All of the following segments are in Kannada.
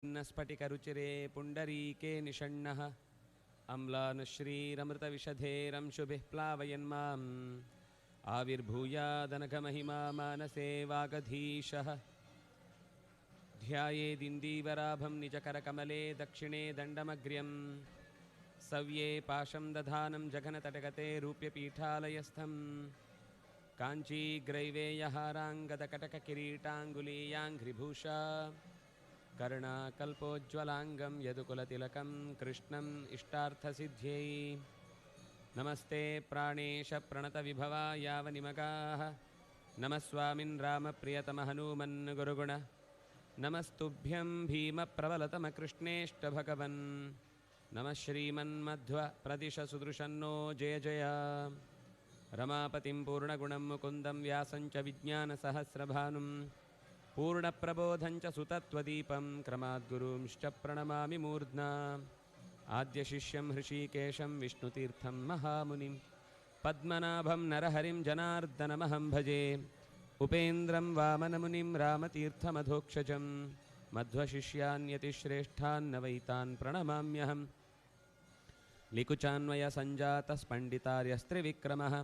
स्फटिकरुचिरे पुण्डरीके निषण्णः अम्लानुश्रीरमृतविषधेरंशुभिः प्लावयन्माम् आविर्भूयादनघमहिमा मानसे वागधीशः ध्यायेदिन्दीवराभं निजकरकमले दक्षिणे दण्डमग्र्यं सव्ये पाशं दधानं जघनतटगते रूप्यपीठालयस्थं काञ्चीग्रैवेयहाराङ्गदकटककिरीटाङ्गुलीयाङ्घ्रिभूषा कर्णाकल्पोज्ज्वलाङ्गं यदुकुलतिलकं कृष्णम् इष्टार्थसिद्ध्यै नमस्ते प्राणेश प्रणतविभवा यावनिमगाः नमः स्वामिन् रामप्रियतमहनूमन् गुरुगुण नमस्तुभ्यं भीमप्रबलतमकृष्णेष्टभगवन् नमः श्रीमन्मध्व प्रदिश सुदृशन्नो जय जय रमापतिं पूर्णगुणं मुकुन्दं व्यासं च विज्ञानसहस्रभानुं पूर्णप्रबोधञ्च सुतत्वदीपं क्रमाद्गुरूंश्च प्रणमामि मूर्ध्ना आद्यशिष्यं हृषीकेशं विष्णुतीर्थं महामुनिं पद्मनाभं नरहरिं जनार्दनमहं भजे उपेन्द्रं वामनमुनिं रामतीर्थमधोक्षजं मध्वशिष्यान्यतिश्रेष्ठान्नवैतान् प्रणमाम्यहं लिकुचान्वयसञ्जातस्पण्डितार्यस्त्रिविक्रमः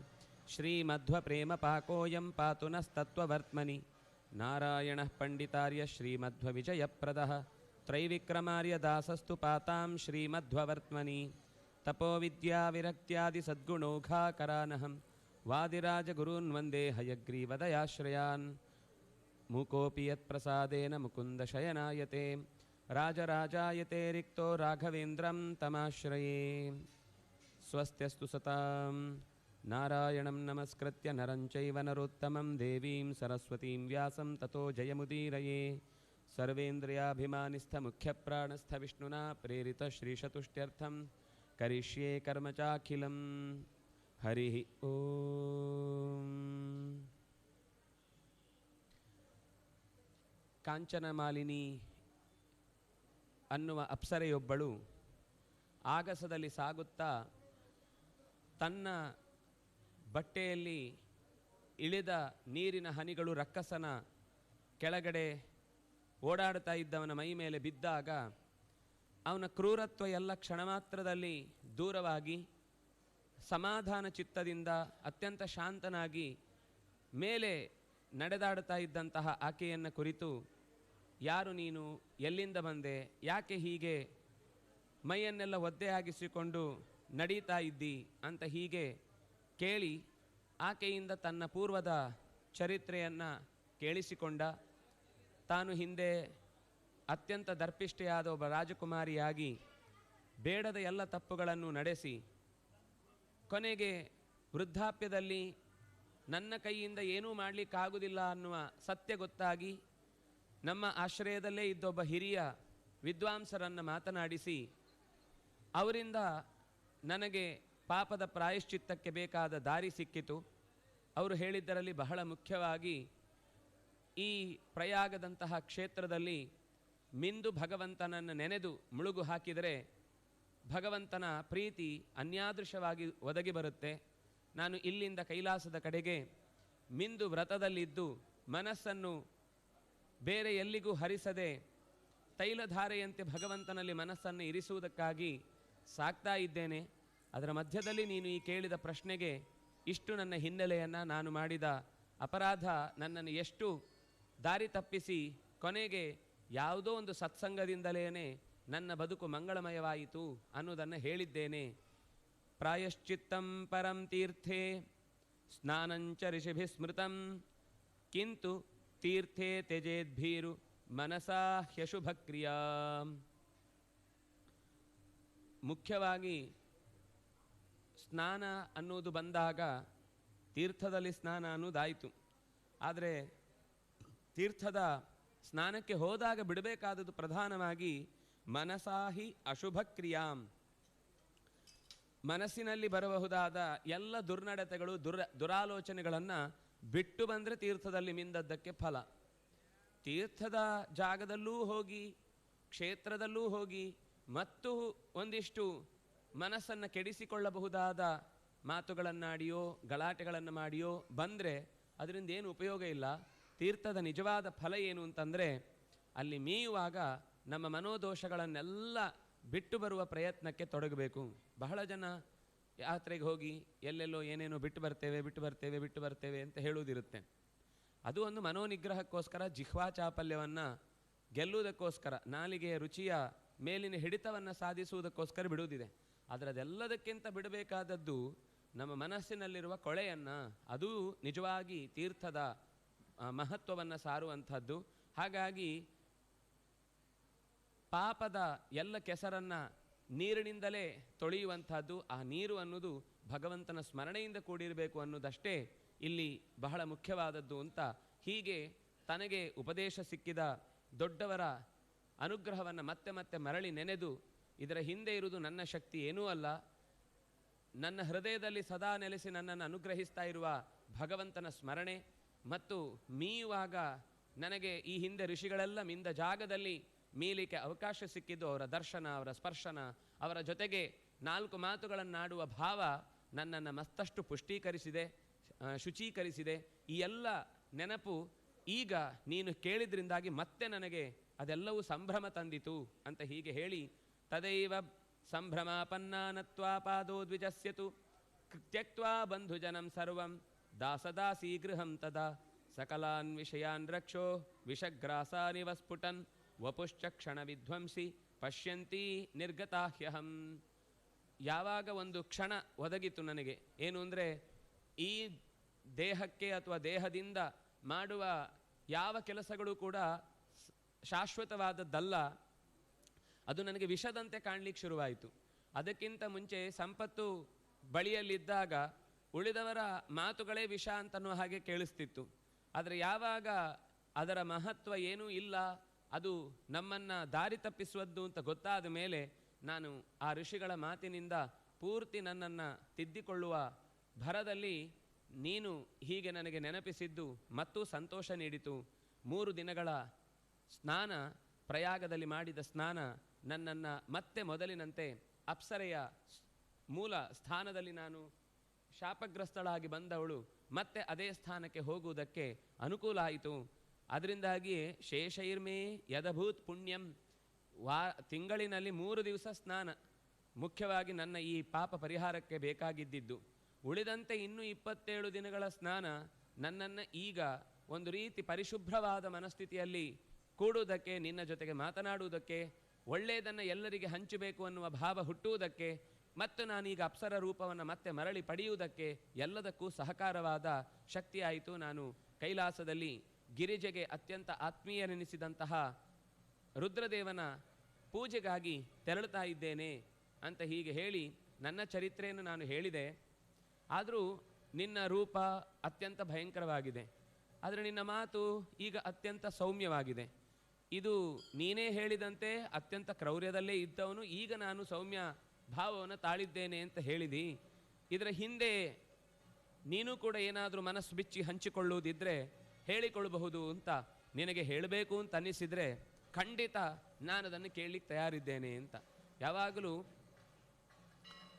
श्रीमध्वप्रेमपाकोऽयं पातु नस्तत्त्ववर्त्मनि नारायणः पण्डितार्य श्रीमध्वविजयप्रदः त्रैविक्रमार्यदासस्तु पातां श्रीमध्ववर्त्मनि तपोविद्याविरक्त्यादिसद्गुणौघाकरानहं वादिराजगुरून् वन्दे हयग्रीवदयाश्रयान् मूकोऽपि यत्प्रसादेन मुकुन्दशयनायते राजराजायते रिक्तो राघवेन्द्रं तमाश्रये स्वस्त्यस्तु सतां नारायणं नमस्कृत्य नरं चैव नरोत्तमं देवीं सरस्वतीं व्यासं ततो जयमुदीरये सर्वेन्द्रियाभिमानिस्थमुख्यप्राणस्थविष्णुना प्रेरितश्रीशतुष्ट्यर्थं करिष्ये कर्म चाखिलं हरिः ओम्। ಕಾಂಚನಮಾಲಿನಿ ಅನ್ನುವ ಅಪ್ಸರೆಯೊಬ್ಬಳು ಆಗಸದಲ್ಲಿ ಸಾಗುತ್ತಾ ತನ್ನ ಬಟ್ಟೆಯಲ್ಲಿ ಇಳಿದ ನೀರಿನ ಹನಿಗಳು ರಕ್ಕಸನ ಕೆಳಗಡೆ ಓಡಾಡ್ತಾ ಇದ್ದವನ ಮೈ ಮೇಲೆ ಬಿದ್ದಾಗ ಅವನ ಕ್ರೂರತ್ವ ಎಲ್ಲ ಕ್ಷಣಮಾತ್ರದಲ್ಲಿ ದೂರವಾಗಿ ಸಮಾಧಾನ ಚಿತ್ತದಿಂದ ಅತ್ಯಂತ ಶಾಂತನಾಗಿ ಮೇಲೆ ನಡೆದಾಡ್ತಾ ಇದ್ದಂತಹ ಆಕೆಯನ್ನು ಕುರಿತು, ಯಾರು ನೀನು, ಎಲ್ಲಿಂದ ಬಂದೆ, ಯಾಕೆ ಹೀಗೆ ಮೈಯನ್ನೆಲ್ಲ ಒದ್ದೆ ಆಗಿಸಿಕೊಂಡು ನಡೀತಾ ಇದ್ದಿ ಅಂತ ಹೀಗೆ ಕೇಳಿ ಆಕೆಯಿಂದ ತನ್ನ ಪೂರ್ವದ ಚರಿತ್ರೆಯನ್ನು ಕೇಳಿಸಿಕೊಂಡ. ತಾನು ಹಿಂದೆ ಅತ್ಯಂತ ದರ್ಪಿಷ್ಠೆಯಾದ ಒಬ್ಬ ರಾಜಕುಮಾರಿಯಾಗಿ ಬೇಡದ ಎಲ್ಲ ತಪ್ಪುಗಳನ್ನು ನಡೆಸಿ ಕೊನೆಗೆ ವೃದ್ಧಾಪ್ಯದಲ್ಲಿ ನನ್ನ ಕೈಯಿಂದ ಏನೂ ಮಾಡಲಿಕ್ಕಾಗುವುದಿಲ್ಲ ಅನ್ನುವ ಸತ್ಯ ಗೊತ್ತಾಗಿ ನಮ್ಮ ಆಶ್ರಯದಲ್ಲೇ ಇದ್ದೊಬ್ಬ ಹಿರಿಯ ವಿದ್ವಾಂಸರನ್ನು ಮಾತನಾಡಿಸಿ ಅವರಿಂದ ನನಗೆ ಪಾಪದ ಪ್ರಾಯಶ್ಚಿತ್ತಕ್ಕೆ ಬೇಕಾದ ದಾರಿ ಸಿಕ್ಕಿತು. ಅವರು ಹೇಳಿದ್ದರಲ್ಲಿ ಬಹಳ ಮುಖ್ಯವಾಗಿ ಈ ಪ್ರಯಾಗದಂತಹ ಕ್ಷೇತ್ರದಲ್ಲಿ ಮಿಂದು ಭಗವಂತನನ್ನು ನೆನೆದು ಮುಳುಗು ಹಾಕಿದರೆ ಭಗವಂತನ ಪ್ರೀತಿ ಅನ್ಯಾದೃಶವಾಗಿ ಒದಗಿ ಬರುತ್ತೆ. ನಾನು ಇಲ್ಲಿಂದ ಕೈಲಾಸದ ಕಡೆಗೆ ಮಿಂದು ವ್ರತದಲ್ಲಿದ್ದು ಮನಸ್ಸನ್ನು ಬೇರೆ ಎಲ್ಲಿಗೂ ಹರಿಸದೆ ತೈಲಧಾರೆಯಂತೆ ಭಗವಂತನಲ್ಲಿ ಮನಸ್ಸನ್ನು ಇರಿಸುವುದಕ್ಕಾಗಿ ಸಾಕ್ತಾ ಇದ್ದೇನೆ. ಅದರ ಮಧ್ಯದಲ್ಲಿ ನೀನು ಈ ಕೇಳಿದ ಪ್ರಶ್ನೆಗೆ ಇಷ್ಟು ನನ್ನ ಹಿನ್ನೆಲೆಯನ್ನು, ನಾನು ಮಾಡಿದ ಅಪರಾಧ ನನ್ನನ್ನು ಎಷ್ಟು ದಾರಿ ತಪ್ಪಿಸಿ ಕೊನೆಗೆ ಯಾವುದೋ ಒಂದು ಸತ್ಸಂಗದಿಂದಲೇ ನನ್ನ ಬದುಕು ಮಂಗಳಮಯವಾಯಿತು ಅನ್ನೋದನ್ನು ಹೇಳಿದ್ದೇನೆ. ಪ್ರಾಯಶ್ಚಿತ್ತಂ ಪರಂ ತೀರ್ಥೆ ಸ್ನಾನಂಚ ಋಷಿಭಿಃ ಸ್ಮೃತಂ ಕಿಂತು ತೀರ್ಥೆ ತ್ಯಜೇದ್ಭೀರು ಮನಸಾ ಹ್ಯಶುಭಕ್ರಿಯಾ. ಮುಖ್ಯವಾಗಿ ಸ್ನಾನ ಅನ್ನೋದು ಬಂದಾಗ ತೀರ್ಥದಲ್ಲಿ ಸ್ನಾನ ಅನ್ನೋದಾಯಿತು. ಆದರೆ ತೀರ್ಥದ ಸ್ನಾನಕ್ಕೆ ಹೋದಾಗ ಬಿಡಬೇಕಾದದ್ದು ಪ್ರಧಾನವಾಗಿ ಮನಸಾಹಿ ಅಶುಭಕ್ರಿಯಾಂ. ಮನಸ್ಸಿನಲ್ಲಿ ಬರಬಹುದಾದ ಎಲ್ಲ ದುರ್ನಡತೆಗಳು ದುರಾಲೋಚನೆಗಳನ್ನು ಬಿಟ್ಟು ಬಂದರೆ ತೀರ್ಥದಲ್ಲಿ ಮಿಂದದ್ದಕ್ಕೆ ಫಲ. ತೀರ್ಥದ ಜಾಗದಲ್ಲೂ ಹೋಗಿ ಕ್ಷೇತ್ರದಲ್ಲೂ ಹೋಗಿ ಮತ್ತು ಒಂದಿಷ್ಟು ಮನಸ್ಸನ್ನು ಕೆಡಿಸಿಕೊಳ್ಳಬಹುದಾದ ಮಾತುಗಳನ್ನಾಡಿಯೋ ಗಲಾಟೆಗಳನ್ನು ಮಾಡಿಯೋ ಬಂದರೆ ಅದರಿಂದ ಏನು ಉಪಯೋಗ ಇಲ್ಲ. ತೀರ್ಥದ ನಿಜವಾದ ಫಲ ಏನು ಅಂತಂದರೆ ಅಲ್ಲಿ ಮೀಯುವಾಗ ನಮ್ಮ ಮನೋದೋಷಗಳನ್ನೆಲ್ಲ ಬಿಟ್ಟು ಬರುವ ಪ್ರಯತ್ನಕ್ಕೆ ತೊಡಗಬೇಕು. ಬಹಳ ಜನ ಯಾತ್ರೆಗೆ ಹೋಗಿ ಎಲ್ಲೆಲ್ಲೋ ಏನೇನೋ ಬಿಟ್ಟು ಬರ್ತೇವೆ ಅಂತ ಹೇಳುವುದಿರುತ್ತೆ. ಅದು ಒಂದು ಮನೋನಿಗ್ರಹಕ್ಕೋಸ್ಕರ, ಜಿಹ್ವಾ ಚಾಪಲ್ಯವನ್ನು ಗೆಲ್ಲುವುದಕ್ಕೋಸ್ಕರ, ನಾಲಿಗೆಯ ರುಚಿಯ ಮೇಲಿನ ಹಿಡಿತವನ್ನು ಸಾಧಿಸುವುದಕ್ಕೋಸ್ಕರ ಬಿಡುವುದಿದೆ. ಆದರೆ ಅದೆಲ್ಲದಕ್ಕಿಂತ ಬಿಡಬೇಕಾದದ್ದು ನಮ್ಮ ಮನಸ್ಸಿನಲ್ಲಿರುವ ಕೊಳೆಯನ್ನು. ಅದು ನಿಜವಾಗಿ ತೀರ್ಥದ ಮಹತ್ವವನ್ನು ಸಾರುವಂಥದ್ದು. ಹಾಗಾಗಿ ಪಾಪದ ಎಲ್ಲ ಕೆಸರನ್ನು ನೀರಿನಿಂದಲೇ ತೊಳೆಯುವಂಥದ್ದು. ಆ ನೀರು ಅನ್ನೋದು ಭಗವಂತನ ಸ್ಮರಣೆಯಿಂದ ಕೂಡಿರಬೇಕು ಅನ್ನೋದಷ್ಟೇ ಇಲ್ಲಿ ಬಹಳ ಮುಖ್ಯವಾದದ್ದು ಅಂತ ಹೀಗೆ ತನಗೆ ಉಪದೇಶ ಸಿಕ್ಕಿದ ದೊಡ್ಡವರ ಅನುಗ್ರಹವನ್ನು ಮತ್ತೆ ಮತ್ತೆ ಮರಳಿ ನೆನೆದು, ಇದರ ಹಿಂದೆ ಇರುವುದು ನನ್ನ ಶಕ್ತಿ ಏನೂ ಅಲ್ಲ, ನನ್ನ ಹೃದಯದಲ್ಲಿ ಸದಾ ನೆಲೆಸಿ ನನ್ನನ್ನು ಅನುಗ್ರಹಿಸ್ತಾ ಇರುವ ಭಗವಂತನ ಸ್ಮರಣೆ ಮತ್ತು ಮೀಯುವಾಗ ನನಗೆ ಈ ಹಿಂದೆ ಋಷಿಗಳೆಲ್ಲ ಮಿಂದ ಜಾಗದಲ್ಲಿ ಮೀಲಿಕ್ಕೆ ಅವಕಾಶ ಸಿಕ್ಕಿದ್ದು ಅವರ ದರ್ಶನ, ಅವರ ಸ್ಪರ್ಶನ, ಅವರ ಜೊತೆಗೆ 4 ಮಾತುಗಳನ್ನಾಡುವ ಭಾವ ನನ್ನನ್ನು ಮತ್ತಷ್ಟು ಪುಷ್ಟೀಕರಿಸಿದೆ, ಶುಚೀಕರಿಸಿದೆ. ಈ ಎಲ್ಲ ನೆನಪು ಈಗ ನೀನು ಕೇಳಿದ್ರಿಂದಾಗಿ ಮತ್ತೆ ನನಗೆ ಅದೆಲ್ಲವೂ ಸಂಭ್ರಮ ತಂದಿತು ಅಂತ ಹೀಗೆ ಹೇಳಿ, ತದೈವ ಸಂಭ್ರಮಾಪನ್ನಾನತ್ವಾ ಪಾದೋ ದ್ವಿಜಸ್ಯತು ತ್ಯಕ್ತ್ವಾ ಬಂಧುಜನಂ ಸರ್ವಂ ದಾಸದಾಸೀ ಗೃಹಂ ತದಾ ಸಕಲಾನ್ ವಿಷಯಾನ್ ರಕ್ಷೋ ವಿಷಗ್ರಾಸಾನಿವ ಸ್ಫುಟನ್ ವಪುಶ್ಚಕ್ಷಣ ವಿಧ್ವಂಸಿ ಪಶ್ಯಂತಿ ನಿರ್ಗತಾಹ್ಯಹಂ. ಯಾವಾಗ ಒಂದು ಕ್ಷಣ ಒದಗಿತು ನನಗೆ, ಏನು ಅಂದರೆ ಈ ದೇಹಕ್ಕೆ ಅಥವಾ ದೇಹದಿಂದ ಮಾಡುವ ಯಾವ ಕೆಲಸಗಳು ಕೂಡ ಶಾಶ್ವತವಾದದ್ದಲ್ಲ, ಅದು ನನಗೆ ವಿಷದಂತೆ ಕಾಣಲಿಕ್ಕೆ ಶುರುವಾಯಿತು. ಅದಕ್ಕಿಂತ ಮುಂಚೆ ಸಂಪತ್ತು ಬಳಿಯಲ್ಲಿದ್ದಾಗ ಉಳಿದವರ ಮಾತುಗಳೇ ವಿಷ ಅಂತನೋ ಹಾಗೆ ಕೇಳಿಸ್ತಿತ್ತು. ಆದರೆ ಯಾವಾಗ ಅದರ ಮಹತ್ವ ಏನೂ ಇಲ್ಲ, ಅದು ನಮ್ಮನ್ನು ದಾರಿ ತಪ್ಪಿಸುವುದು ಅಂತ ಗೊತ್ತಾದ ಮೇಲೆ ನಾನು ಆ ಋಷಿಗಳ ಮಾತಿನಿಂದ ಪೂರ್ತಿ ನನ್ನನ್ನು ತಿದ್ದಿಕೊಳ್ಳುವ ಭರದಲ್ಲಿ ನೀನು ಹೀಗೆ ನನಗೆ ನೆನಪಿಸಿದ್ದು ಮತ್ತೂ ಸಂತೋಷ ನೀಡಿತು. 3 ದಿನಗಳ ಸ್ನಾನ, ಪ್ರಯಾಗದಲ್ಲಿ ಮಾಡಿದ ಸ್ನಾನ ನನ್ನನ್ನು ಮತ್ತೆ ಮೊದಲಿನಂತೆ ಅಪ್ಸರೆಯ ಮೂಲ ಸ್ಥಾನದಲ್ಲಿ, ನಾನು ಶಾಪಗ್ರಸ್ತಳಾಗಿ ಬಂದವಳು ಮತ್ತೆ ಅದೇ ಸ್ಥಾನಕ್ಕೆ ಹೋಗುವುದಕ್ಕೆ ಅನುಕೂಲ ಆಯಿತು. ಅದರಿಂದಾಗಿಯೇ ಶೇಷೈರ್ಮೇ ಯದಭೂತ್ ಪುಣ್ಯಂ, ತಿಂಗಳಿನಲ್ಲಿ 3 ದಿವಸ ಸ್ನಾನ ಮುಖ್ಯವಾಗಿ ನನ್ನ ಈ ಪಾಪ ಪರಿಹಾರಕ್ಕೆ ಬೇಕಾಗಿದ್ದಿದ್ದು. ಉಳಿದಂತೆ ಇನ್ನೂ 27 ದಿನಗಳ ಸ್ನಾನ ನನ್ನನ್ನು ಈಗ ಒಂದು ರೀತಿ ಪರಿಶುಭ್ರವಾದ ಮನಸ್ಥಿತಿಯಲ್ಲಿ ಕೂಡುವುದಕ್ಕೆ, ನಿನ್ನ ಜೊತೆಗೆ ಮಾತನಾಡುವುದಕ್ಕೆ, ಒಳ್ಳೆಯದನ್ನು ಎಲ್ಲರಿಗೆ ಹಂಚಬೇಕು ಅನ್ನುವ ಭಾವ ಹುಟ್ಟುವುದಕ್ಕೆ, ಮತ್ತು ನಾನೀಗ ಅಪ್ಸರ ರೂಪವನ್ನು ಮತ್ತೆ ಮರಳಿ ಪಡೆಯುವುದಕ್ಕೆ ಎಲ್ಲದಕ್ಕೂ ಸಹಕಾರವಾದ ಶಕ್ತಿಯಾಯಿತು. ನಾನು ಕೈಲಾಸದಲ್ಲಿ ಗಿರಿಜೆಗೆ ಅತ್ಯಂತ ಆತ್ಮೀಯನೆನಿಸಿದಂತಹ ರುದ್ರದೇವನ ಪೂಜೆಗಾಗಿ ತೆರಳುತ್ತಾ ಇದ್ದೇನೆ ಅಂತ ಹೀಗೆ ಹೇಳಿ ನನ್ನ ಚರಿತ್ರೆಯನ್ನು ನಾನು ಹೇಳಿದೆ. ಆದರೂ ನಿನ್ನ ರೂಪ ಅತ್ಯಂತ ಭಯಂಕರವಾಗಿದೆ, ಆದರೆ ನಿನ್ನ ಮಾತು ಈಗ ಅತ್ಯಂತ ಸೌಮ್ಯವಾಗಿದೆ. ಇದು ನೀನೇ ಹೇಳಿದಂತೆ ಅತ್ಯಂತ ಕ್ರೌರ್ಯದಲ್ಲೇ ಇದ್ದವನು, ಈಗ ನಾನು ಸೌಮ್ಯ ಭಾವವನ್ನು ತಾಳಿದ್ದೇನೆ ಅಂತ ಹೇಳಿದಿ. ಇದರ ಹಿಂದೆ ನೀನು ಕೂಡ ಏನಾದರೂ ಮನಸ್ಸು ಬಿಚ್ಚಿ ಹಂಚಿಕೊಳ್ಳುವುದಿದ್ರೆ ಹೇಳಿಕೊಳ್ಳಬಹುದು ಅಂತ ನಿನಗೆ ಹೇಳಬೇಕು ಅಂತ ಅನ್ನಿಸಿದರೆ ಖಂಡಿತ ನಾನು ಅದನ್ನು ಕೇಳಲಿಕ್ಕೆ ತಯಾರಿದ್ದೇನೆ ಅಂತ. ಯಾವಾಗಲೂ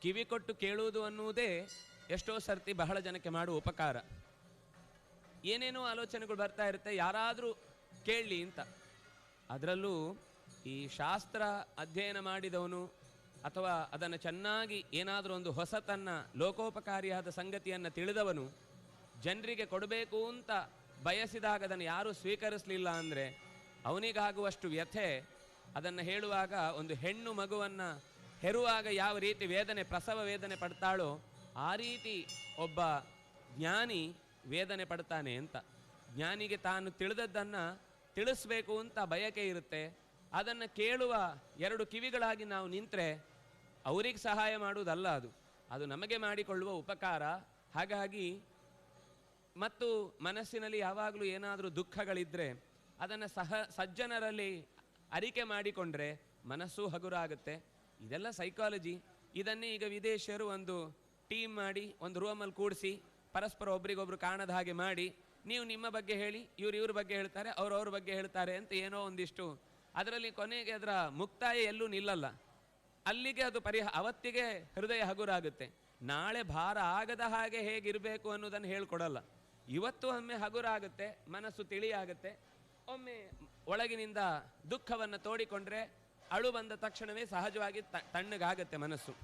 ಕಿವಿ ಕೊಟ್ಟು ಕೇಳುವುದು ಅನ್ನುವುದೇ ಎಷ್ಟೋ ಸರ್ತಿ ಬಹಳ ಜನಕ್ಕೆ ಮಾಡುವ ಉಪಕಾರ. ಏನೇನೋ ಆಲೋಚನೆಗಳು ಬರ್ತಾ ಇರುತ್ತೆ, ಯಾರಾದರೂ ಕೇಳಲಿ ಅಂತ. ಅದರಲ್ಲೂ ಈ ಶಾಸ್ತ್ರ ಅಧ್ಯಯನ ಮಾಡಿದವನು ಅಥವಾ ಅದನ್ನು ಚೆನ್ನಾಗಿ ಏನಾದರೂ ಒಂದು ಹೊಸತನ್ನು, ಲೋಕೋಪಕಾರಿಯಾದ ಸಂಗತಿಯನ್ನು ತಿಳಿದವನು ಜನರಿಗೆ ಕೊಡಬೇಕು ಅಂತ ಬಯಸಿದಾಗ ಅದನ್ನು ಯಾರೂ ಸ್ವೀಕರಿಸಲಿಲ್ಲ ಅಂದರೆ ಅವನಿಗಾಗುವಷ್ಟು ವ್ಯಥೆ. ಅದನ್ನು ಹೇಳುವಾಗ ಒಂದು ಹೆಣ್ಣು ಮಗುವನ್ನು ಹೆರುವಾಗ ಯಾವ ರೀತಿ ವೇದನೆ, ಪ್ರಸವ ವೇದನೆ ಪಡ್ತಾಳೋ ಆ ರೀತಿ ಒಬ್ಬ ಜ್ಞಾನಿ ವೇದನೆ ಪಡ್ತಾನೆ ಅಂತ. ಜ್ಞಾನಿಗೆ ತಾನು ತಿಳಿದದ್ದನ್ನು ತಿಳಿಸ್ಬೇಕು ಅಂತ ಬಯಕೆ ಇರುತ್ತೆ. ಅದನ್ನು ಕೇಳುವ 2 ಕಿವಿಗಳಾಗಿ ನಾವು ನಿಂತರೆ ಅವರಿಗೆ ಸಹಾಯ ಮಾಡುವುದಲ್ಲ, ಅದು ನಮಗೆ ಮಾಡಿಕೊಳ್ಳುವ ಉಪಕಾರ. ಹಾಗಾಗಿ ಮತ್ತು ಮನಸ್ಸಿನಲ್ಲಿ ಯಾವಾಗಲೂ ಏನಾದರೂ ದುಃಖಗಳಿದ್ದರೆ ಅದನ್ನು ಸಜ್ಜನರಲ್ಲಿ ಅರಿಕೆ ಮಾಡಿಕೊಂಡ್ರೆ ಮನಸ್ಸು ಹಗುರಾಗುತ್ತೆ. ಇದೆಲ್ಲ ಸೈಕಾಲಜಿ. ಇದನ್ನೇ ಈಗ ವಿದೇಶಿಯರು ಒಂದು ಟೀಮ್ ಮಾಡಿ ಒಂದು ರೂಮಲ್ಲಿ ಕೂಡಿಸಿ ಪರಸ್ಪರ ಒಬ್ರಿಗೊಬ್ರು ಕಾಣದ ಹಾಗೆ ಮಾಡಿ, ನೀವು ನಿಮ್ಮ ಬಗ್ಗೆ ಹೇಳಿ, ಇವ್ರ ಬಗ್ಗೆ ಹೇಳ್ತಾರೆ, ಅವ್ರ ಬಗ್ಗೆ ಹೇಳ್ತಾರೆ ಅಂತ ಏನೋ ಒಂದಿಷ್ಟು, ಅದರಲ್ಲಿ ಕೊನೆಗೆ ಅದರ ಮುಕ್ತಾಯ ಎಲ್ಲೂ ನಿಲ್ಲಲ್ಲ. ಅಲ್ಲಿಗೆ ಅದು ಅವತ್ತಿಗೆ ಹೃದಯ ಹಗುರಾಗುತ್ತೆ. ನಾಳೆ ಭಾರ ಆಗದ ಹಾಗೆ ಹೇಗಿರಬೇಕು ಅನ್ನೋದನ್ನು ಹೇಳ್ಕೊಡಲ್ಲ. ಇವತ್ತು ಒಮ್ಮೆ ಹಗುರಾಗುತ್ತೆ, ಮನಸ್ಸು ತಿಳಿಯಾಗುತ್ತೆ, ಒಮ್ಮೆ ಒಳಗಿನಿಂದ ದುಃಖವನ್ನು ತೋಡಿಕೊಂಡ್ರೆ ಅಳು ಬಂದ ತಕ್ಷಣವೇ ಸಹಜವಾಗಿ ತಣ್ಣಗಾಗತ್ತೆ ಮನಸ್ಸು.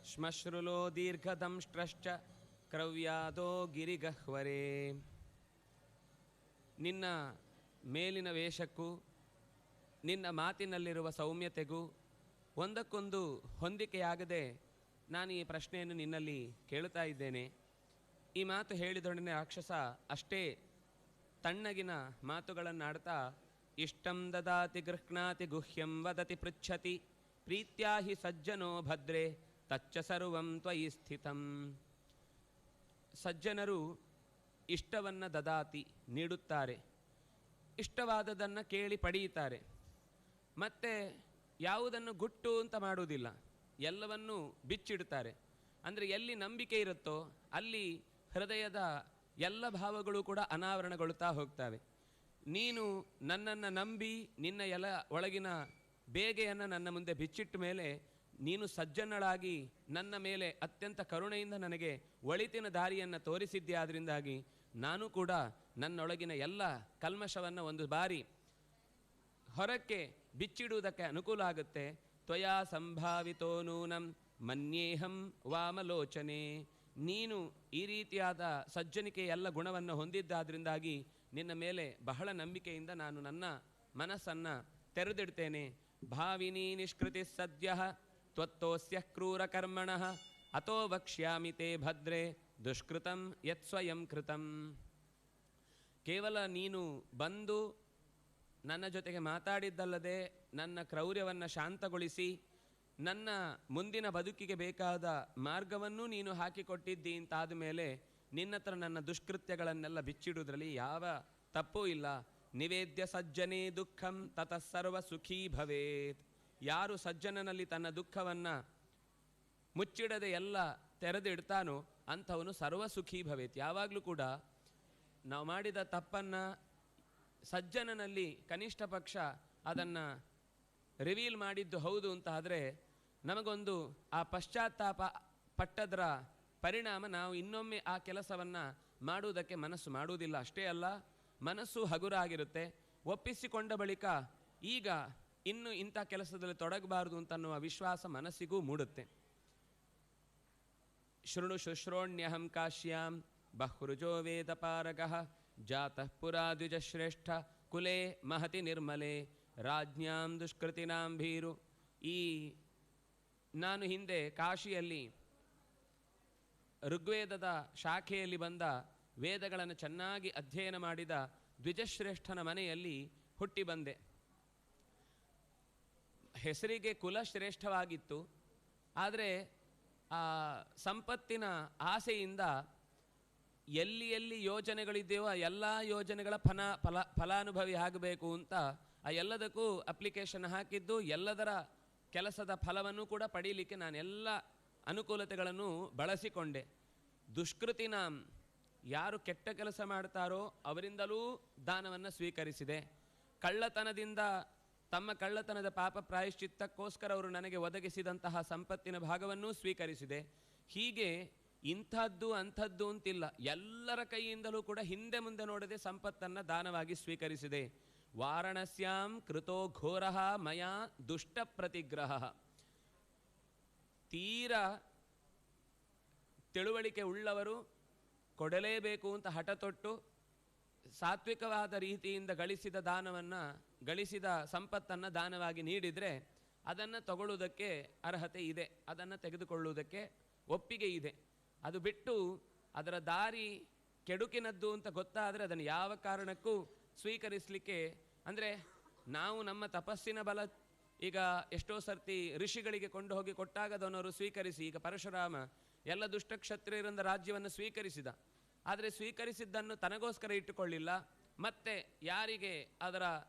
ಶ್ಮಶ್ರುಲೋ ದೀರ್ಘದಂಷ್ಟ್ರಶ್ಚ ಕ್ರವ್ಯಾದೋ ಗಿರಿಗಹ್ವರೇ. ನಿನ್ನ ಮೇಲಿನ ವೇಷಕ್ಕೂ ನಿನ್ನ ಮಾತಿನಲ್ಲಿರುವ ಸೌಮ್ಯತೆಗೂ ಒಂದಕ್ಕೊಂದು ಹೊಂದಿಕೆಯಾಗದೆ ನಾನು ಈ ಪ್ರಶ್ನೆಯನ್ನು ನಿನ್ನಲ್ಲಿ ಕೇಳುತ್ತಾ ಇದ್ದೇನೆ. ಈ ಮಾತು ಹೇಳಿದೊಡನೆ ರಾಕ್ಷಸ ಅಷ್ಟೇ ತಣ್ಣಗಿನ ಮಾತುಗಳನ್ನಾಡ್ತಾ ಇಷ್ಟಂ ದದಾತಿ ಗೃಹ್ಣಾತಿ ಗುಹ್ಯಂ ವದತಿ ಪೃಚ್ಛತಿ ಪ್ರೀತ್ಯಾ ಹಿ ಸಜ್ಜನೋ ಭದ್ರೇ ತಚ್ಚ ಸರ್ವಂ ತ್ವಯಿ ಸ್ಥಿತಂ. ಸಜ್ಜನರು ಇಷ್ಟವನ್ನು ದದಾತಿ ನೀಡುತ್ತಾರೆ, ಇಷ್ಟವಾದದನ್ನು ಕೇಳಿ ಪಡೆಯುತ್ತಾರೆ, ಮತ್ತೆ ಯಾವುದನ್ನು ಗುಟ್ಟು ಅಂತ ಮಾಡುವುದಿಲ್ಲ, ಎಲ್ಲವನ್ನೂ ಬಿಚ್ಚಿಡುತ್ತಾರೆ. ಅಂದರೆ ಎಲ್ಲಿ ನಂಬಿಕೆ ಇರುತ್ತೋ ಅಲ್ಲಿ ಹೃದಯದ ಎಲ್ಲ ಭಾವಗಳು ಕೂಡ ಅನಾವರಣಗೊಳ್ಳುತ್ತಾ ಹೋಗ್ತವೆ. ನೀನು ನನ್ನನ್ನು ನಂಬಿ ನಿನ್ನ ಎಲ್ಲ ಒಳಗಿನ ಬೇಗೆಯನ್ನು ನನ್ನ ಮುಂದೆ ಬಿಚ್ಚಿಟ್ಟ ಮೇಲೆ ನೀನು ಸಜ್ಜನಳಾಗಿ ನನ್ನ ಮೇಲೆ ಅತ್ಯಂತ ಕರುಣೆಯಿಂದ ನನಗೆ ಒಳಿತಿನ ದಾರಿಯನ್ನು ತೋರಿಸಿದ್ಯಾದ್ರಿಂದಾಗಿ ನಾನು ಕೂಡ ನನ್ನೊಳಗಿನ ಎಲ್ಲ ಕಲ್ಮಶವನ್ನು ಒಂದು ಬಾರಿ ಹೊರಕ್ಕೆ ಬಿಚ್ಚಿಡುವುದಕ್ಕೆ ಅನುಕೂಲ ಆಗುತ್ತೆ. ತ್ವಯಾ ಸಂಭಾವಿತೋ ನೂನಂ ಮನ್ಯೇಹಂ ವಾಮಲೋಚನೆ. ನೀನು ಈ ರೀತಿಯಾದ ಸಜ್ಜನಿಕೆ ಎಲ್ಲ ಗುಣವನ್ನು ಹೊಂದಿದ್ದಾದ್ರಿಂದಾಗಿ ನಿನ್ನ ಮೇಲೆ ಬಹಳ ನಂಬಿಕೆಯಿಂದ ನಾನು ನನ್ನ ಮನಸ್ಸನ್ನು ತೆರೆದಿಡ್ತೇನೆ. ಭಾವಿನಿ ನಿಷ್ಕೃತಿ ಸದ್ಯ ತ್ವತ್ತೋಸ್ಯ ಕ್ರೂರ ಕರ್ಮಣಃ ಅತೋ ವಕ್ಷ್ಯಾಮಿ ತೇ ಭದ್ರೇ ದುಷ್ಕೃತಂ ಯತ್ ಸ್ವಯಂ ಕೃತಂ. ಕೇವಲ ನೀನು ಬಂದು ನನ್ನ ಜೊತೆಗೆ ಮಾತಾಡಿದ್ದಲ್ಲದೆ ನನ್ನ ಕ್ರೌರ್ಯವನ್ನು ಶಾಂತಗೊಳಿಸಿ ನನ್ನ ಮುಂದಿನ ಬದುಕಿಗೆ ಬೇಕಾದ ಮಾರ್ಗವನ್ನೂ ನೀನು ಹಾಕಿಕೊಟ್ಟಿದ್ದಿ ಅಂತಾದ ಮೇಲೆ ನಿನ್ನತ್ರ ನನ್ನ ದುಷ್ಕೃತ್ಯಗಳನ್ನೆಲ್ಲ ಬಿಚ್ಚಿಡುವುದರಲ್ಲಿ ಯಾವ ತಪ್ಪೂ ಇಲ್ಲ. ನಿವೇದ್ಯ ಸಜ್ಜನೇ ದುಃಖಂ ತತಃ ಸರ್ವ ಸುಖೀ ಭವೇತ್. ಯಾರು ಸಜ್ಜನನಲ್ಲಿ ತನ್ನ ದುಃಖವನ್ನು ಮುಚ್ಚಿಡದೆ ಎಲ್ಲ ತೆರೆದಿಡ್ತಾನೋ ಅಂಥವನು ಸರ್ವ ಸುಖೀ ಭವೇತ್. ಯಾವಾಗಲೂ ಕೂಡ ನಾವು ಮಾಡಿದ ತಪ್ಪನ್ನು ಸಜ್ಜನನಲ್ಲಿ ಕನಿಷ್ಠ ಪಕ್ಷ ಅದನ್ನು ರಿವೀಲ್ ಮಾಡಿದ್ದು ಹೌದು ಅಂತ ಆದರೆ ನಮಗೊಂದು ಆ ಪಶ್ಚಾತ್ತಾಪ ಪಟ್ಟದರ ಪರಿಣಾಮ ನಾವು ಇನ್ನೊಮ್ಮೆ ಆ ಕೆಲಸವನ್ನು ಮಾಡುವುದಕ್ಕೆ ಮನಸ್ಸು ಮಾಡುವುದಿಲ್ಲ. ಅಷ್ಟೇ ಅಲ್ಲ, ಮನಸ್ಸು ಹಗುರ ಆಗಿರುತ್ತೆ. ಒಪ್ಪಿಸಿಕೊಂಡ ಬಳಿಕ ಈಗ ಇನ್ನು ಇಂಥ ಕೆಲಸದಲ್ಲಿ ತೊಡಗಬಾರದು ಅಂತನ್ನುವ ವಿಶ್ವಾಸ ಮನಸ್ಸಿಗೂ ಮೂಡುತ್ತೆ. ಶೃಣು ಶುಶ್ರೋಣ್ಯಹಂ ಕಾಶ್ಯಾಂ ಬಹುರುಜೋ ವೇದಪಾರಗಃ ಜಾತಃ ಪುರಾ ದ್ವಿಜಶ್ರೇಷ್ಠ ಕುಲೇ ಮಹತಿ ನಿರ್ಮಲೆ ರಾಜ್ಞಾಂ ದುಷ್ಕೃತಿನಾಂ ಭೀರು. ಈ ನಾನು ಹಿಂದೆ ಕಾಶಿಯಲ್ಲಿ ಋಗ್ವೇದದ ಶಾಖೆಯಲ್ಲಿ ಬಂದ ವೇದಗಳನ್ನು ಚೆನ್ನಾಗಿ ಅಧ್ಯಯನ ಮಾಡಿದ ದ್ವಿಜಶ್ರೇಷ್ಠನ ಮನೆಯಲ್ಲಿ ಹುಟ್ಟಿ ಬಂದೆ. ಹೆಸರಿಗೆ ಕುಲ ಶ್ರೇಷ್ಠವಾಗಿತ್ತು, ಆದರೆ ಆ ಸಂಪತ್ತಿನ ಆಸೆಯಿಂದ ಎಲ್ಲಿ ಎಲ್ಲಿ ಯೋಜನೆಗಳಿದೆಯೋ ಆ ಎಲ್ಲ ಯೋಜನೆಗಳ ಫಲಾನುಭವಿ ಆಗಬೇಕು ಅಂತ ಆ ಎಲ್ಲದಕ್ಕೂ ಅಪ್ಲಿಕೇಶನ್ ಹಾಕಿದ್ದು, ಎಲ್ಲದರ ಕೆಲಸದ ಫಲವನ್ನು ಕೂಡ ಪಡೀಲಿಕ್ಕೆ ನಾನೆಲ್ಲ ಅನುಕೂಲತೆಗಳನ್ನು ಬಳಸಿಕೊಂಡೆ. ದುಷ್ಕೃತಿನಾಂ, ಯಾರು ಕೆಟ್ಟ ಕೆಲಸ ಮಾಡ್ತಾರೋ ಅವರಿಂದಲೂ ದಾನವನ್ನು ಸ್ವೀಕರಿಸಿದೆ. ಕಳ್ಳತನದಿಂದ ತಮ್ಮ ಕಳ್ಳತನದ ಪಾಪ ಪ್ರಾಯಶ್ಚಿತ್ತಕ್ಕೋಸ್ಕರ ಅವರು ನನಗೆ ಒದಗಿಸಿದಂತಹ ಸಂಪತ್ತಿನ ಭಾಗವನ್ನೂ ಸ್ವೀಕರಿಸಿದೆ. ಹೀಗೆ ಇಂಥದ್ದು ಅಂಥದ್ದು ಅಂತಿಲ್ಲ, ಎಲ್ಲರ ಕೈಯಿಂದಲೂ ಕೂಡ ಹಿಂದೆ ಮುಂದೆ ನೋಡದೆ ಸಂಪತ್ತನ್ನು ದಾನವಾಗಿ ಸ್ವೀಕರಿಸಿದೆ. ವಾರಣಸ್ಯಾಂ ಕೃತೋ ಘೋರಃ ಮಯಾ ದುಷ್ಟ ಪ್ರತಿಗ್ರಹ. ತೀರ ತಿಳುವಳಿಕೆ ಉಳ್ಳವರು ಕೊಡಲೇಬೇಕು ಅಂತ ಹಠ ತೊಟ್ಟು ಸಾತ್ವಿಕವಾದ ರೀತಿಯಿಂದ ಗಳಿಸಿದ ಸಂಪತ್ತನ್ನು ದಾನವಾಗಿ ನೀಡಿದರೆ ಅದನ್ನು ತಗೊಳ್ಳುವುದಕ್ಕೆ ಅರ್ಹತೆ ಇದೆ, ಅದನ್ನು ತೆಗೆದುಕೊಳ್ಳುವುದಕ್ಕೆ ಒಪ್ಪಿಗೆ ಇದೆ. ಅದು ಬಿಟ್ಟು ಅದರ ದಾರಿ ಕೆಡುಕಿನದ್ದು ಅಂತ ಗೊತ್ತಾದರೆ ಅದನ್ನು ಯಾವ ಕಾರಣಕ್ಕೂ ಸ್ವೀಕರಿಸಲಿಕ್ಕೆ, ಅಂದರೆ ನಾವು ನಮ್ಮ ತಪಸ್ಸಿನ ಬಲ ಈಗ ಎಷ್ಟೋ ಸರ್ತಿ ಋಷಿಗಳಿಗೆ ಕೊಂಡು ಹೋಗಿ ಕೊಟ್ಟಾಗ ಅದನ್ನು ಸ್ವೀಕರಿಸಿ, ಈಗ ಪರಶುರಾಮ ಎಲ್ಲ ದುಷ್ಟಕ್ಷತ್ರಿಯರಿಂದ ರಾಜ್ಯವನ್ನು ಸ್ವೀಕರಿಸಿದ, ಆದರೆ ಸ್ವೀಕರಿಸಿದ್ದನ್ನು ತನಗೋಸ್ಕರ ಇಟ್ಟುಕೊಳ್ಳಿಲ್ಲ, ಮತ್ತೆ ಯಾರಿಗೆ ಅದರ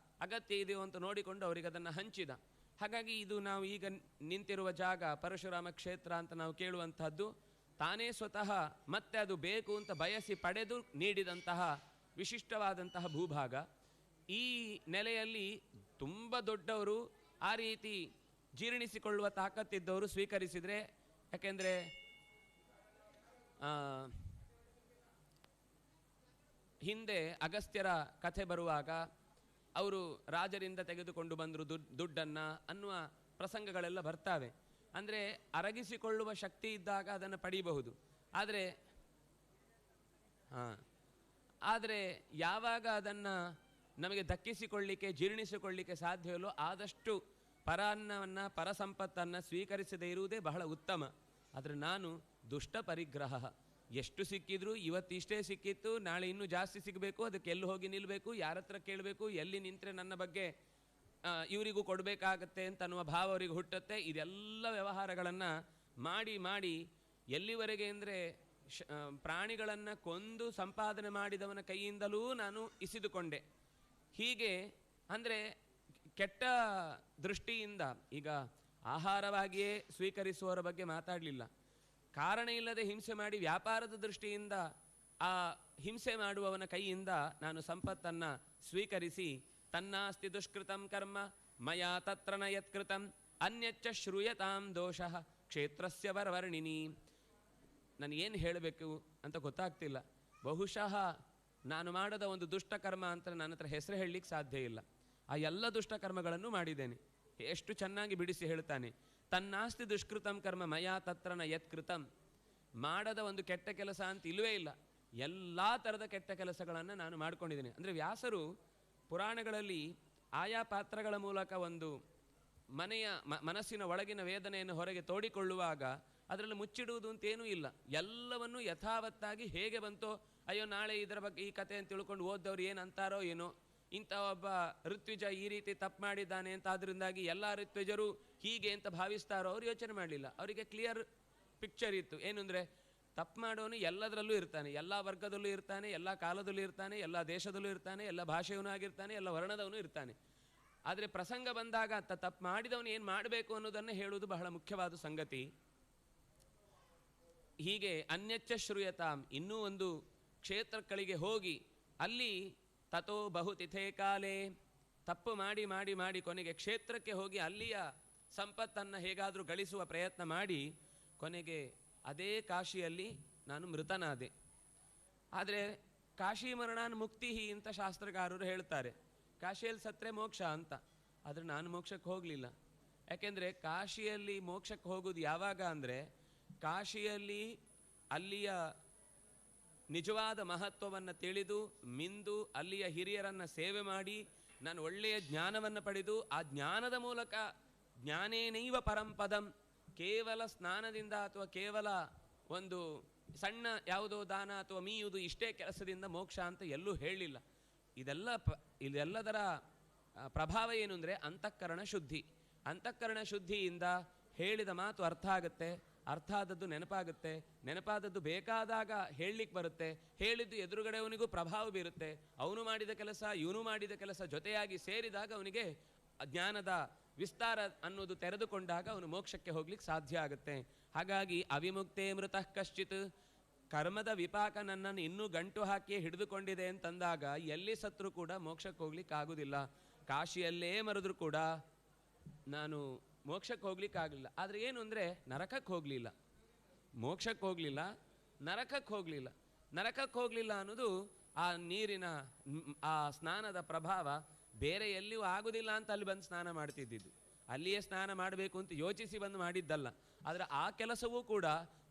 ಅಗತ್ಯ ಇದೆಯೋ ಅಂತ ನೋಡಿಕೊಂಡು ಅವರಿಗೆ ಅದನ್ನು ಹಂಚಿದ. ಹಾಗಾಗಿ ಇದು ನಾವು ಈಗ ನಿಂತಿರುವ ಜಾಗ ಪರಶುರಾಮ ಕ್ಷೇತ್ರ ಅಂತ ನಾವು ಕೇಳುವಂತಹದ್ದು ತಾನೇ ಸ್ವತಃ ಮತ್ತೆ ಅದು ಬೇಕು ಅಂತ ಬಯಸಿ ಪಡೆದು ನೀಡಿದಂತಹ ವಿಶಿಷ್ಟವಾದಂತಹ ಭೂಭಾಗ. ಈ ನೆಲೆಯಲ್ಲಿ ತುಂಬ ದೊಡ್ಡವರು ಆ ರೀತಿ ಜೀರ್ಣಿಸಿಕೊಳ್ಳುವ ತಾಕತ್ತಿದ್ದವರು ಸ್ವೀಕರಿಸಿದರೆ, ಯಾಕೆಂದರೆ ಹಿಂದೆ ಅಗಸ್ತ್ಯರ ಕಥೆ ಬರುವಾಗ ಅವರು ರಾಜರಿಂದ ತೆಗೆದುಕೊಂಡು ಬಂದರು ದುಡ್ಡನ್ನು ಅನ್ನುವ ಪ್ರಸಂಗಗಳೆಲ್ಲ ಬರ್ತಾವೆ. ಅಂದರೆ ಅರಗಿಸಿಕೊಳ್ಳುವ ಶಕ್ತಿ ಇದ್ದಾಗ ಅದನ್ನು ಪಡೀಬಹುದು, ಆದರೆ ಯಾವಾಗ ಅದನ್ನು ನಮಗೆ ದಕ್ಕಿಸಿಕೊಳ್ಳಿಕ್ಕೆ ಜೀರ್ಣಿಸಿಕೊಳ್ಳಿಕ್ಕೆ ಸಾಧ್ಯವಿಲ್ಲೋ ಆದಷ್ಟು ಪರಾನ್ನವನ್ನು ಪರಸಂಪತ್ತನ್ನು ಸ್ವೀಕರಿಸದೇ ಇರುವುದೇ ಬಹಳ ಉತ್ತಮ. ಆದರೆ ನಾನು ದುಷ್ಟ ಪರಿಗ್ರಹ, ಎಷ್ಟು ಸಿಕ್ಕಿದ್ರು ಇವತ್ತಿಷ್ಟೇ ಸಿಕ್ಕಿತ್ತು, ನಾಳೆ ಇನ್ನೂ ಜಾಸ್ತಿ ಸಿಗಬೇಕು, ಅದಕ್ಕೆ ಎಲ್ಲಿ ಹೋಗಿ ನಿಲ್ಲಬೇಕು, ಯಾರ ಹತ್ರ ಕೇಳಬೇಕು, ಎಲ್ಲಿ ನಿಂತರೆ ನನ್ನ ಬಗ್ಗೆ ಇವರಿಗೂ ಕೊಡಬೇಕಾಗತ್ತೆ ಅಂತ ಅನ್ನುವ ಭಾವ ಅವರಿಗೆ ಹುಟ್ಟುತ್ತೆ. ಇದೆಲ್ಲ ವ್ಯವಹಾರಗಳನ್ನು ಮಾಡಿ ಮಾಡಿ ಎಲ್ಲಿವರೆಗೆ ಅಂದರೆ ಪ್ರಾಣಿಗಳನ್ನು ಕೊಂದು ಸಂಪಾದನೆ ಮಾಡಿದವನ ಕೈಯಿಂದಲೂ ನಾನು ಇಸಿದುಕೊಂಡೆ. ಹೀಗೆ ಅಂದರೆ ಕೆಟ್ಟ ದೃಷ್ಟಿಯಿಂದ, ಈಗ ಆಹಾರವಾಗಿಯೇ ಸ್ವೀಕರಿಸುವವರ ಬಗ್ಗೆ ಮಾತಾಡಲಿಲ್ಲ, ಕಾರಣ ಇಲ್ಲದೆ ಹಿಂಸೆ ಮಾಡಿ ವ್ಯಾಪಾರದ ದೃಷ್ಟಿಯಿಂದ ಆ ಹಿಂಸೆ ಮಾಡುವವನ ಕೈಯಿಂದ ನಾನು ಸಂಪತ್ತನ್ನು ಸ್ವೀಕರಿಸಿ, ತನ್ನಾಸ್ತಿ ದುಷ್ಕೃತಂ ಕರ್ಮ ಮಯಾ ತತ್ರ ನ ಯತ್ಕೃತಂ ಅನ್ಯಚ್ಚ ಶ್ರೂಯತಾಂ ದೋಷಃ ಕ್ಷೇತ್ರಸ್ಯ ವರ್ವರ್ಣಿನಿ. ನನಗೇನು ಹೇಳಬೇಕು ಅಂತ ಗೊತ್ತಾಗ್ತಿಲ್ಲ. ಬಹುಶಃ ನಾನು ಮಾಡದ ಒಂದು ದುಷ್ಟಕರ್ಮ ಅಂತ ನನ್ನ ಹತ್ರ ಹೆಸರು ಹೇಳಲಿಕ್ಕೆ ಸಾಧ್ಯ ಇಲ್ಲ. ಆ ಎಲ್ಲ ದುಷ್ಟಕರ್ಮಗಳನ್ನು ಮಾಡಿದ್ದೇನೆ. ಎಷ್ಟು ಚೆನ್ನಾಗಿ ಬಿಡಿಸಿ ಹೇಳ್ತಾನೆ, ತನ್ನಾಸ್ತಿ ದುಷ್ಕೃತಂ ಕರ್ಮ ಮಯಾ ತತ್ರ ನ ಯತ್ಕೃತಂ. ಮಾಡದ ಒಂದು ಕೆಟ್ಟ ಕೆಲಸ ಅಂತ ಇಲ್ಲವೇ ಇಲ್ಲ, ಎಲ್ಲ ಥರದ ಕೆಟ್ಟ ಕೆಲಸಗಳನ್ನು ನಾನು ಮಾಡ್ಕೊಂಡಿದ್ದೇನೆ. ಅಂದರೆ ವ್ಯಾಸರು ಪುರಾಣಗಳಲ್ಲಿ ಆಯಾ ಪಾತ್ರಗಳ ಮೂಲಕ ಒಂದು ಮನಸ್ಸಿನ ಒಳಗಿನ ವೇದನೆಯನ್ನು ಹೊರಗೆ ತೋಡಿಕೊಳ್ಳುವಾಗ ಅದರಲ್ಲಿ ಮುಚ್ಚಿಡುವುದು ಅಂತೇನೂ ಇಲ್ಲ. ಎಲ್ಲವನ್ನೂ ಯಥಾವತ್ತಾಗಿ ಹೇಗೆ ಬಂತೋ, ಅಯ್ಯೋ ನಾಳೆ ಇದರ ಬಗ್ಗೆ ಈ ಕಥೆ ಅಂತ ತಿಳ್ಕೊಂಡು ಓದ್ದವ್ರು ಏನು ಅಂತಾರೋ ಏನೋ, ಇಂಥ ಒಬ್ಬ ಋತ್ವಿಜ ಈ ರೀತಿ ತಪ್ಪು ಮಾಡಿದ್ದಾನೆ ಅಂತ, ಅದರಿಂದಾಗಿ ಎಲ್ಲ ಋತ್ವಿಜರು ಹೀಗೆ ಅಂತ ಭಾವಿಸ್ತಾರೋ ಅವ್ರು ಯೋಚನೆ ಮಾಡಲಿಲ್ಲ. ಅವರಿಗೆ ಕ್ಲಿಯರ್ ಪಿಕ್ಚರ್ ಇತ್ತು. ಏನು ಅಂದರೆ, ತಪ್ಪು ಮಾಡೋನು ಎಲ್ಲದರಲ್ಲೂ ಇರ್ತಾನೆ, ಎಲ್ಲ ವರ್ಗದಲ್ಲೂ ಇರ್ತಾನೆ, ಎಲ್ಲ ಕಾಲದಲ್ಲೂ ಇರ್ತಾನೆ, ಎಲ್ಲ ದೇಶದಲ್ಲೂ ಇರ್ತಾನೆ, ಎಲ್ಲ ಭಾಷೆಯವನು ಆಗಿರ್ತಾನೆ, ಎಲ್ಲ ವರ್ಣದವನು ಇರ್ತಾನೆ. ಆದರೆ ಪ್ರಸಂಗ ಬಂದಾಗ ತಪ್ಪು ಮಾಡಿದವನು ಏನು ಮಾಡಬೇಕು ಅನ್ನೋದನ್ನು ಹೇಳುವುದು ಬಹಳ ಮುಖ್ಯವಾದ ಸಂಗತಿ. ಹೀಗೆ ಅನ್ಯಚ್ಚ ಶ್ರೂಯತಾಂ, ಇನ್ನೂ ಒಂದು ಕ್ಷೇತ್ರಗಳಿಗೆ ಹೋಗಿ ಅಲ್ಲಿ ತಥೋ ಬಹುತಿಥೇ ಕಾಲೇ, ತಪ್ಪು ಮಾಡಿ ಮಾಡಿ ಮಾಡಿ ಕೊನೆಗೆ ಕ್ಷೇತ್ರಕ್ಕೆ ಹೋಗಿ ಅಲ್ಲಿಯ ಸಂಪತ್ತನ್ನು ಹೇಗಾದರೂ ಗಳಿಸುವ ಪ್ರಯತ್ನ ಮಾಡಿ ಕೊನೆಗೆ ಅದೇ ಕಾಶಿಯಲ್ಲಿ ನಾನು ಮೃತನಾದೆ. ಆದರೆ ಕಾಶಿ ಮರಣಾನ್ ಮುಕ್ತಿ ಅಂತ ಶಾಸ್ತ್ರಕಾರರು ಹೇಳ್ತಾರೆ, ಕಾಶಿಯಲ್ಲಿ ಸತ್ರೆ ಮೋಕ್ಷ ಅಂತ. ಆದರೆ ನಾನು ಮೋಕ್ಷಕ್ಕೆ ಹೋಗಲಿಲ್ಲ. ಯಾಕೆಂದರೆ ಕಾಶಿಯಲ್ಲಿ ಮೋಕ್ಷಕ್ಕೆ ಹೋಗೋದು ಯಾವಾಗ ಅಂದರೆ, ಕಾಶಿಯಲ್ಲಿ ಅಲ್ಲಿಯ ನಿಜವಾದ ಮಹತ್ವವನ್ನು ತಿಳಿದು ಮಿಂದು ಅಲ್ಲಿಯ ಹಿರಿಯರನ್ನು ಸೇವೆ ಮಾಡಿ ನಾನು ಒಳ್ಳೆಯ ಜ್ಞಾನವನ್ನು ಪಡೆದು ಆ ಜ್ಞಾನದ ಮೂಲಕ ಜ್ಞಾನೇನೈವ ಪರಂಪದಂ, ಕೇವಲ ಸ್ನಾನದಿಂದ ಅಥವಾ ಕೇವಲ ಒಂದು ಸಣ್ಣ ಯಾವುದೋ ದಾನ ಅಥವಾ ಮೀಯುವುದು ಇಷ್ಟೇ ಕೆಲಸದಿಂದ ಮೋಕ್ಷ ಅಂತ ಎಲ್ಲೂ ಹೇಳಲಿಲ್ಲ. ಇದೆಲ್ಲದರ ಪ್ರಭಾವ ಏನು ಅಂದರೆ ಅಂತಃಕರಣ ಶುದ್ಧಿ. ಅಂತಃಕರಣ ಶುದ್ಧಿಯಿಂದ ಹೇಳಿದ ಮಾತು ಅರ್ಥ ಆಗುತ್ತೆ, ಅರ್ಥ ಆದದ್ದು ನೆನಪಾಗುತ್ತೆ, ನೆನಪಾದದ್ದು ಬೇಕಾದಾಗ ಹೇಳಲಿಕ್ಕೆ ಬರುತ್ತೆ, ಹೇಳಿದ್ದು ಎದುರುಗಡೆಯವನಿಗೂ ಪ್ರಭಾವ ಬೀರುತ್ತೆ. ಅವನು ಮಾಡಿದ ಕೆಲಸ ಇವನು ಮಾಡಿದ ಕೆಲಸ ಜೊತೆಯಾಗಿ ಸೇರಿದಾಗ ಅವನಿಗೆ ಜ್ಞಾನದ ವಿಸ್ತಾರ ಅನ್ನೋದು ತೆರೆದುಕೊಂಡಾಗ ಅವನು ಮೋಕ್ಷಕ್ಕೆ ಹೋಗ್ಲಿಕ್ಕೆ ಸಾಧ್ಯ ಆಗುತ್ತೆ. ಹಾಗಾಗಿ ಅವಿಮುಕ್ತೇ ಮೃತಃ ಕಶ್ಚಿತ್, ಕರ್ಮದ ವಿಪಾಕ ನನ್ನನ್ನು ಇನ್ನೂ ಗಂಟು ಹಾಕಿ ಹಿಡಿದುಕೊಂಡಿದೆ ಅಂತಂದಾಗ ಎಲ್ಲಿ ಸತ್ರು ಕೂಡ ಮೋಕ್ಷಕ್ಕೆ ಹೋಗ್ಲಿಕ್ಕೆ ಆಗುವುದಿಲ್ಲ. ಕಾಶಿಯಲ್ಲೇ ಮರೆದ್ರು ಕೂಡ ನಾನು ಮೋಕ್ಷಕ್ಕೆ ಹೋಗ್ಲಿಕ್ಕೆ ಆಗಲಿಲ್ಲ. ಆದರೆ ಏನು ಅಂದರೆ, ನರಕಕ್ಕೆ ಹೋಗಲಿಲ್ಲ, ಮೋಕ್ಷಕ್ಕೆ ಹೋಗಲಿಲ್ಲ, ನರಕಕ್ಕೆ ಹೋಗಲಿಲ್ಲ. ನರಕಕ್ಕೆ ಹೋಗಲಿಲ್ಲ ಅನ್ನೋದು ಆ ನೀರಿನ ಆ ಸ್ನಾನದ ಪ್ರಭಾವ. ಬೇರೆ ಎಲ್ಲಿಯೂ ಆಗುವುದಿಲ್ಲ ಅಂತ ಅಲ್ಲಿ ಬಂದು ಸ್ನಾನ ಮಾಡ್ತಿದ್ದಿದ್ದು, ಅಲ್ಲಿಯೇ ಸ್ನಾನ ಮಾಡಬೇಕು ಅಂತ ಯೋಚಿಸಿ ಬಂದು ಮಾಡಿದ್ದಲ್ಲ. ಆದರೆ ಆ ಕೆಲಸವೂ ಕೂಡ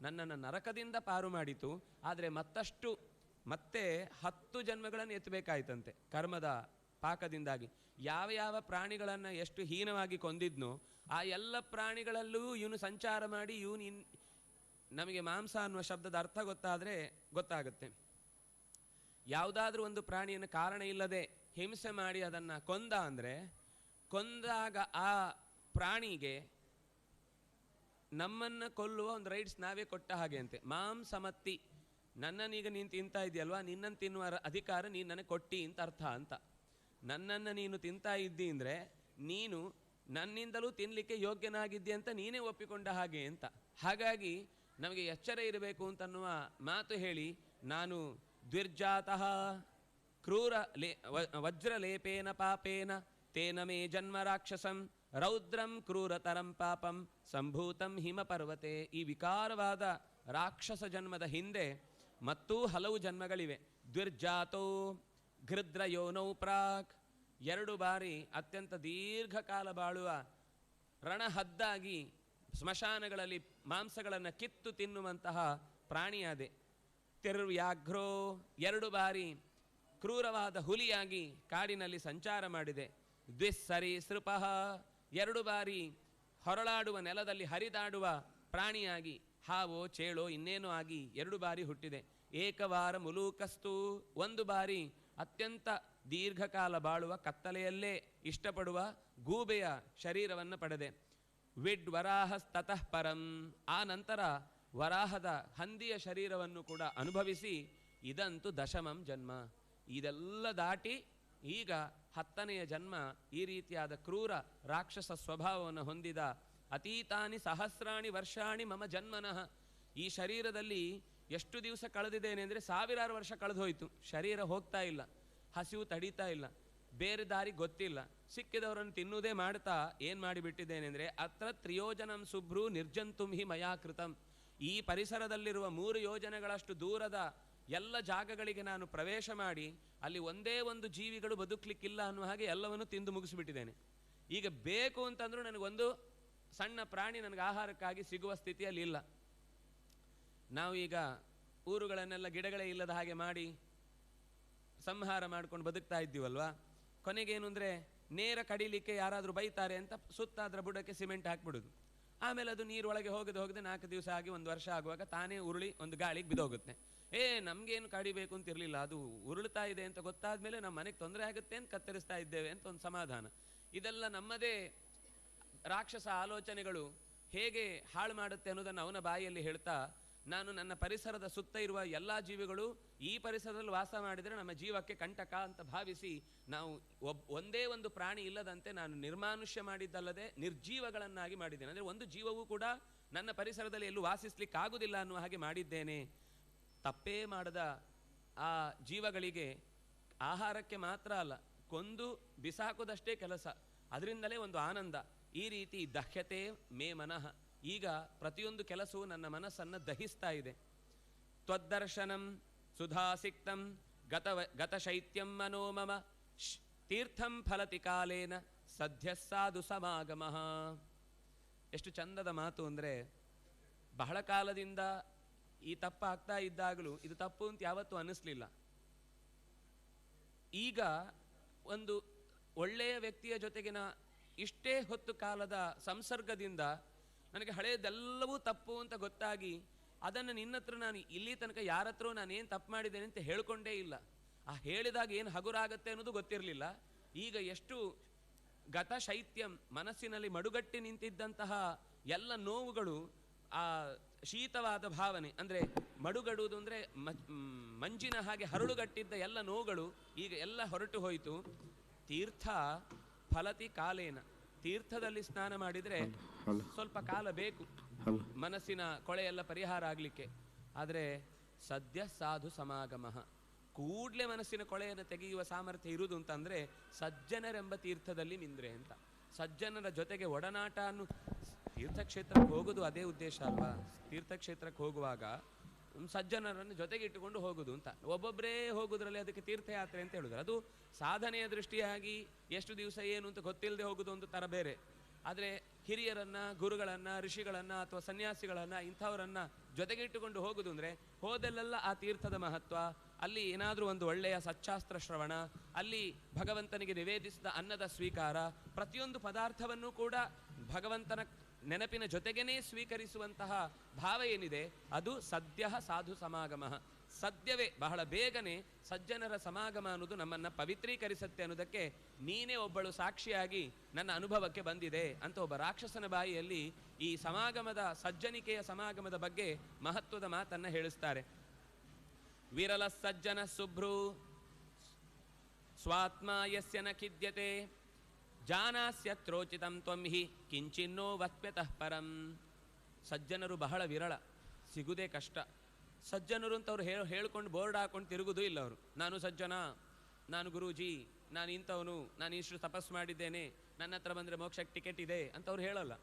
ನನ್ನನ್ನು ನರಕದಿಂದ ಪಾರು ಮಾಡಿತು. ಆದರೆ ಮತ್ತೆ 10 ಜನ್ಮಗಳನ್ನು ಎತ್ತಬೇಕಾಯ್ತಂತೆ ಕರ್ಮದ ಪಾಕದಿಂದಾಗಿ. ಯಾವ ಯಾವ ಪ್ರಾಣಿಗಳನ್ನು ಎಷ್ಟು ಹೀನವಾಗಿ ಕೊಂದಿದ್ನೋ ಆ ಎಲ್ಲ ಪ್ರಾಣಿಗಳಲ್ಲೂ ಇವನು ಸಂಚಾರ ಮಾಡಿ ನಮಗೆ ಮಾಂಸ ಅನ್ನುವ ಶಬ್ದದ ಅರ್ಥ ಗೊತ್ತಾಗುತ್ತೆ. ಯಾವುದಾದ್ರೂ ಒಂದು ಪ್ರಾಣಿಯನ್ನು ಕಾರಣ ಇಲ್ಲದೆ ಹಿಂಸೆ ಮಾಡಿ ಅದನ್ನು ಕೊಂದ ಅಂದರೆ, ಕೊಂದಾಗ ಆ ಪ್ರಾಣಿಗೆ ನಮ್ಮನ್ನು ಕೊಲ್ಲುವ ಒಂದು ರೈಟ್ಸ್ ನಾವೇ ಕೊಟ್ಟ ಹಾಗೆ ಅಂತೆ. ಮಾಂಸಮತ್ತಿ, ನನ್ನನ್ನೀಗ ನೀನು ತಿಂತಾ ಇದೆಯಲ್ವಾ, ನಿನ್ನನ್ನು ತಿನ್ನುವ ಅಧಿಕಾರ ನೀನು ನನಗೆ ಕೊಟ್ಟಿ ಅಂತ ಅರ್ಥ ಅಂತ. ನನ್ನನ್ನು ನೀನು ತಿಂತಾ ಇದ್ದಿ ಅಂದರೆ ನೀನು ನನ್ನಿಂದಲೂ ತಿನ್ನಲಿಕ್ಕೆ ಯೋಗ್ಯನಾಗಿದ್ದೆ ಅಂತ ನೀನೇ ಒಪ್ಪಿಕೊಂಡ ಹಾಗೆ ಅಂತ. ಹಾಗಾಗಿ ನಮಗೆ ಎಚ್ಚರ ಇರಬೇಕು ಅಂತನ್ನುವ ಮಾತು ಹೇಳಿ, ನಾನು ದ್ವಿರ್ಜಾತಃ ಕ್ರೂರ ವಜ್ರಲೇಪೇನ ಪಾಪೇನ ತೇನ ಮೇ ಜನ್ಮ ರಾಕ್ಷಸಂ ರೌದ್ರಂ ಕ್ರೂರತರಂ ಪಾಪಂ ಸಂಭೂತಂ ಹಿಮಪರ್ವತೆ. ಈ ವಿಕಾರವಾದ ರಾಕ್ಷಸ ಜನ್ಮದ ಹಿಂದೆ ಮತ್ತೂ ಹಲವು ಜನ್ಮಗಳಿವೆ. ದ್ವಿರ್ಜಾತೋ ಘೃದ್ರಯೋನೌ ಪ್ರಾಕ್, 2 ಬಾರಿ ಅತ್ಯಂತ ದೀರ್ಘಕಾಲ ಬಾಳುವ ರಣಹದ್ದಾಗಿ ಸ್ಮಶಾನಗಳಲ್ಲಿ ಮಾಂಸಗಳನ್ನು ಕಿತ್ತು ತಿನ್ನುವಂತಹ ಪ್ರಾಣಿಯಾದೆ. ತಿರ್ವ್ಯಾಘ್ರೋ, 2 ಬಾರಿ ಕ್ರೂರವಾದ ಹುಲಿಯಾಗಿ ಕಾಡಿನಲ್ಲಿ ಸಂಚಾರ ಮಾಡಿದೆ. ದ್ವಿಸ್ಸರೀಸೃಪಃ, 2 ಬಾರಿ ಹೊರಳಾಡುವ ನೆಲದಲ್ಲಿ ಹರಿದಾಡುವ ಪ್ರಾಣಿಯಾಗಿ, ಹಾವೋ ಚೇಳೋ ಇನ್ನೇನೋ ಆಗಿ 2 ಬಾರಿ ಹುಟ್ಟಿದೆ. ಏಕವಾರ ಮುಲೂಕಸ್ತು, 1 ಬಾರಿ ಅತ್ಯಂತ ದೀರ್ಘಕಾಲ ಬಾಳುವ ಕತ್ತಲೆಯಲ್ಲೇ ಇಷ್ಟಪಡುವ ಗೂಬೆಯ ಶರೀರವನ್ನು ಪಡೆದೆ. ವಿಡ್ ವರಾಹಸ್ತತಃ ಪರಂ, ಆ ನಂತರ ವರಾಹದ ಹಂದಿಯ ಶರೀರವನ್ನು ಕೂಡ ಅನುಭವಿಸಿ, ಇದಂತೂ ದಶಮಂ ಜನ್ಮ. ಇದೆಲ್ಲ ದಾಟಿ ಈಗ 10ನೆಯ ಜನ್ಮ ಈ ರೀತಿಯಾದ ಕ್ರೂರ ರಾಕ್ಷಸ ಸ್ವಭಾವವನ್ನು ಹೊಂದಿದ. ಅತೀತಾನಿ ಸಹಸ್ರಾಣಿ ವರ್ಷಾಣಿ ಮಮ ಜನ್ಮನಃ, ಈ ಶರೀರದಲ್ಲಿ ಎಷ್ಟು ದಿವಸ ಕಳೆದಿದ್ದೇನೆ ಅಂದರೆ 1000 ವರ್ಷ ಕಳೆದು ಹೋಯಿತು. ಶರೀರ ಹೋಗ್ತಾ ಇಲ್ಲ, ಹಸಿವು ತಡೀತಾ ಇಲ್ಲ, ಬೇರೆ ದಾರಿ ಗೊತ್ತಿಲ್ಲ, ಸಿಕ್ಕಿದವರನ್ನು ತಿನ್ನುವುದೇ ಮಾಡ್ತಾ ಏನು ಮಾಡಿಬಿಟ್ಟಿದ್ದೇನೆ ಅಂದರೆ, ಅತ್ರ 3 ಯೋಜನಂ ಶುಭ್ರು ನಿರ್ಜಂತುಂ ಹಿ ಮಯಾ ಕೃತಂ. ಈ ಪರಿಸರದಲ್ಲಿರುವ 3 ಯೋಜನೆಗಳಷ್ಟು ದೂರದ ಎಲ್ಲ ಜಾಗಗಳಿಗೆ ನಾನು ಪ್ರವೇಶ ಮಾಡಿ ಅಲ್ಲಿ ಒಂದೇ ಒಂದು ಜೀವಿಗಳು ಬದುಕಲಿಕ್ಕಿಲ್ಲ ಅನ್ನುವ ಹಾಗೆ ಎಲ್ಲವನ್ನು ತಿಂದು ಮುಗಿಸಿಬಿಟ್ಟಿದ್ದೇನೆ. ಈಗ ಬೇಕು ಅಂತಂದ್ರೂ ನನಗೊಂದು ಸಣ್ಣ ಪ್ರಾಣಿ ನನಗೆ ಆಹಾರಕ್ಕಾಗಿ ಸಿಗುವ ಸ್ಥಿತಿಯಲ್ಲಿ ಇಲ್ಲ. ನಾವು ಈಗ ಊರುಗಳನ್ನೆಲ್ಲ ಗಿಡಗಳೇ ಇಲ್ಲದ ಹಾಗೆ ಮಾಡಿ ಸಂಹಾರ ಮಾಡ್ಕೊಂಡು ಬದುಕ್ತಾ ಇದ್ದೀವಲ್ವಾ. ಕೊನೆಗೇನು ಅಂದರೆ, ನೇರ ಕಡಿಲಿಕ್ಕೆ ಯಾರಾದರೂ ಬೈತಾರೆ ಅಂತ ಸುತ್ತ ಅದರ ಬುಡಕ್ಕೆ ಸಿಮೆಂಟ್ ಹಾಕ್ಬಿಡೋದು. ಆಮೇಲೆ ಅದು ನೀರೊಳಗೆ ಹೋಗದೆ 4 ದಿವಸ ಆಗಿ 1 ವರ್ಷ ಆಗುವಾಗ ತಾನೇ ಉರುಳಿ ಒಂದು ಗಾಳಿಗೆ ಬಿದ್ದೋಗುತ್ತೆ. ನಮಗೇನು ಕಡಿಬೇಕು ಅಂತ ಇರಲಿಲ್ಲ, ಅದು ಉರುಳ್ತಾ ಇದೆ ಅಂತ ಗೊತ್ತಾದ ಮೇಲೆ ನಮ್ಮ ಮನೆಗೆ ತೊಂದರೆ ಆಗುತ್ತೆ ಅಂತ ಕತ್ತರಿಸ್ತಾ ಇದ್ದೇವೆ ಅಂತ ಒಂದು ಸಮಾಧಾನ. ಇದೆಲ್ಲ ನಮ್ಮದೇ ರಾಕ್ಷಸ ಆಲೋಚನೆಗಳು ಹೇಗೆ ಹಾಳು ಮಾಡುತ್ತೆ ಅನ್ನೋದನ್ನು ಅವನ ಬಾಯಿಯಲ್ಲಿ ಹೇಳ್ತಾ, ನಾನು ನನ್ನ ಪರಿಸರದ ಸುತ್ತ ಇರುವ ಎಲ್ಲ ಜೀವಿಗಳು ಈ ಪರಿಸರದಲ್ಲಿ ವಾಸ ಮಾಡಿದರೆ ನಮ್ಮ ಜೀವಕ್ಕೆ ಕಂಟಕ ಅಂತ ಭಾವಿಸಿ ನಾವು ಒಂದೇ ಒಂದು ಪ್ರಾಣಿ ಇಲ್ಲದಂತೆ ನಾನು ನಿರ್ಮಾನುಷ್ಯ ಮಾಡಿದ್ದಲ್ಲದೆ ನಿರ್ಜೀವಗಳನ್ನಾಗಿ ಮಾಡಿದ್ದೇನೆ. ಅಂದರೆ ಒಂದು ಜೀವವೂ ಕೂಡ ನನ್ನ ಪರಿಸರದಲ್ಲಿ ಎಲ್ಲೂ ವಾಸಿಸ್ಲಿಕ್ಕಾಗುವುದಿಲ್ಲ ಅನ್ನುವ ಹಾಗೆ ಮಾಡಿದ್ದೇನೆ. ತಪ್ಪೇ ಮಾಡದ ಆ ಜೀವಗಳಿಗೆ ಆಹಾರಕ್ಕೆ ಮಾತ್ರ ಅಲ್ಲ, ಕೊಂದು ಬಿಸಾಕೋದಷ್ಟೇ ಕೆಲಸ, ಅದರಿಂದಲೇ ಒಂದು ಆನಂದ. ಈ ರೀತಿ ದಹ್ಯತೆ ಮೇ ಮನಃ, ಈಗ ಪ್ರತಿಯೊಂದು ಕೆಲಸವೂ ನನ್ನ ಮನಸ್ಸನ್ನು ದಹಿಸ್ತಾ ಇದೆ. ತ್ವದ್ದರ್ಶನಂ ಸುಧಾಸಿಕ್ತಂ ಗತಶೈತ್ಯಂ ಮನೋಮಮ ತೀರ್ಥಂ ಫಲತಿ ಕಾಲೇನ ಸದ್ಯ ಸಾಧು ಸಮಾಗಮಃ. ಎಷ್ಟು ಚಂದದ ಮಾತು ಅಂದರೆ, ಬಹಳ ಕಾಲದಿಂದ ಈ ತಪ್ಪು ಆಗ್ತಾ ಇದ್ದಾಗಲೂ ಇದು ತಪ್ಪು ಅಂತ ಯಾವತ್ತೂ ಅನ್ನಿಸ್ಲಿಲ್ಲ. ಈಗ ಒಂದು ಒಳ್ಳೆಯ ವ್ಯಕ್ತಿಯ ಜೊತೆಗಿನ ಇಷ್ಟೇ ಹೊತ್ತು ಕಾಲದ ಸಂಸರ್ಗದಿಂದ ನನಗೆ ಹಳೆಯದೆಲ್ಲವೂ ತಪ್ಪು ಅಂತ ಗೊತ್ತಾಗಿ ಅದನ್ನು ನಿನ್ನತ್ರ ನಾನು ಇಲ್ಲಿ ತನಕ ಯಾರ ಹತ್ರ ನಾನೇನು ತಪ್ಪು ಮಾಡಿದ್ದೇನೆ ಅಂತ ಹೇಳ್ಕೊಂಡೇ ಇಲ್ಲ. ಆ ಹೇಳಿದಾಗ ಏನು ಹಗುರಾಗತ್ತೆ ಅನ್ನೋದು ಗೊತ್ತಿರಲಿಲ್ಲ. ಈಗ ಎಷ್ಟು ಗತಶೈತ್ಯಂ, ಮನಸ್ಸಿನಲ್ಲಿ ಮಡುಗಟ್ಟಿ ನಿಂತಿದ್ದಂತಹ ಎಲ್ಲ ನೋವುಗಳು, ಆ ಶೀತವಾದ ಭಾವನೆ ಅಂದರೆ ಮಡುಗಡುವುದು ಅಂದರೆ ಮಂಜಿನ ಹಾಗೆ ಹರಳುಗಟ್ಟಿದ್ದ ಎಲ್ಲ ನೋವುಗಳು ಈಗ ಎಲ್ಲ ಹೊರಟು ಹೋಯಿತು. ತೀರ್ಥ ಫಲತಿ ಕಾಲೇನ, ತೀರ್ಥದಲ್ಲಿ ಸ್ನಾನ ಮಾಡಿದರೆ ಸ್ವಲ್ಪ ಕಾಲ ಬೇಕು ಮನಸ್ಸಿನ ಕೊಳೆಯೆಲ್ಲ ಪರಿಹಾರ ಆಗಲಿಕ್ಕೆ. ಆದರೆ ಸದ್ಯ ಸಾಧು ಸಮಾಗಮಃ, ಕೂಡಲೇ ಮನಸ್ಸಿನ ಕೊಳೆಯನ್ನು ತೆಗೆಯುವ ಸಾಮರ್ಥ್ಯ ಇರುವುದು ಅಂತಂದರೆ ಸಜ್ಜನರೆಂಬ ತೀರ್ಥದಲ್ಲಿ ಮಿಂದ್ರೆ ಅಂತ. ಸಜ್ಜನರ ಜೊತೆಗೆ ಒಡನಾಟ ಅನ್ನು, ತೀರ್ಥಕ್ಷೇತ್ರಕ್ಕೆ ಹೋಗೋದು ಅದೇ ಉದ್ದೇಶ ಅಲ್ವಾ. ತೀರ್ಥಕ್ಷೇತ್ರಕ್ಕೆ ಹೋಗುವಾಗ ಸಜ್ಜನರನ್ನು ಜೊತೆಗೆ ಇಟ್ಟುಕೊಂಡು ಹೋಗುದು ಅಂತ. ಒಬ್ಬೊಬ್ಬರೇ ಹೋಗುದ್ರಲ್ಲಿ ಅದಕ್ಕೆ ತೀರ್ಥಯಾತ್ರೆ ಅಂತ ಹೇಳುದು. ಅದು ಸಾಧನೆಯ ದೃಷ್ಟಿಯಾಗಿ ಎಷ್ಟು ದಿವಸ ಏನು ಅಂತ ಗೊತ್ತಿಲ್ಲದೆ ಹೋಗುದು ಒಂದು ಥರ ಬೇರೆ. ಆದರೆ ಹಿರಿಯರನ್ನ, ಗುರುಗಳನ್ನ, ಋಷಿಗಳನ್ನ ಅಥವಾ ಸನ್ಯಾಸಿಗಳನ್ನ ಇಂಥವರನ್ನ ಜೊತೆಗೆ ಇಟ್ಟುಕೊಂಡು ಹೋಗುದು ಅಂದರೆ ಹೋದಲ್ಲೆಲ್ಲ ಆ ತೀರ್ಥದ ಮಹತ್ವ, ಅಲ್ಲಿ ಏನಾದರೂ ಒಂದು ಒಳ್ಳೆಯ ಸಚ್ಚಾಸ್ತ್ರ ಶ್ರವಣ, ಅಲ್ಲಿ ಭಗವಂತನಿಗೆ ನಿವೇದಿಸಿದ ಅನ್ನದ ಸ್ವೀಕಾರ, ಪ್ರತಿಯೊಂದು ಪದಾರ್ಥವನ್ನು ಕೂಡ ಭಗವಂತನ ನೆನಪಿನ ಜೊತೆಗೇನೆ ಸ್ವೀಕರಿಸುವಂತಹ ಭಾವ ಏನಿದೆ ಅದು ಸದ್ಯ ಸಾಧು ಸಮಾಗಮ. ಸದ್ಯವೇ, ಬಹಳ ಬೇಗನೆ ಸಜ್ಜನರ ಸಮಾಗಮ ಅನ್ನೋದು ನಮ್ಮನ್ನು ಪವಿತ್ರೀಕರಿಸುತ್ತೆ ಅನ್ನೋದಕ್ಕೆ ನೀನೇ ಒಬ್ಬಳು ಸಾಕ್ಷಿಯಾಗಿ ನನ್ನ ಅನುಭವಕ್ಕೆ ಬಂದಿದೆ ಅಂತ ಒಬ್ಬ ರಾಕ್ಷಸನ ಬಾಯಿಯಲ್ಲಿ ಈ ಸಮಾಗಮದ, ಸಜ್ಜನಿಕೆಯ ಸಮಾಗಮದ ಬಗ್ಗೆ ಮಹತ್ವದ ಮಾತನ್ನು ಹೇಳಿಸ್ತಾರೆ. ವಿರಲ ಸಜ್ಜನ ಸುಭ್ರು ಸ್ವಾತ್ಮ ಯಸ್ಯ ನ ಖಿದ್ಯತೆ ಜಾನಾಸ್ಯತ್ರೋಚಿತಂ ತ್ವಂ ಹಿ ಕಿಂಚಿನ್ನೋ ವತ್ಪ್ಯತಃ ಪರಂ. ಸಜ್ಜನರು ಬಹಳ ವಿರಳ, ಸಿಗುವುದೇ ಕಷ್ಟ. ಸಜ್ಜನರು ಅಂತ ಅವ್ರು ಹೇಳ್ಕೊಂಡು ಬೋರ್ಡ್ ಹಾಕೊಂಡು ತಿರುಗುದೂ ಇಲ್ಲ. ಅವರು ನಾನು ಸಜ್ಜನ, ನಾನು ಗುರೂಜಿ, ನಾನು ಇಂಥವನು, ನಾನು ಇಷ್ಟು ತಪಸ್ಸು ಮಾಡಿದ್ದೇನೆ, ನನ್ನ ಹತ್ರ ಬಂದರೆ ಮೋಕ್ಷಕ್ಕೆ ಟಿಕೆಟ್ ಇದೆ ಅಂತ ಅವ್ರು ಹೇಳಲ್ಲ.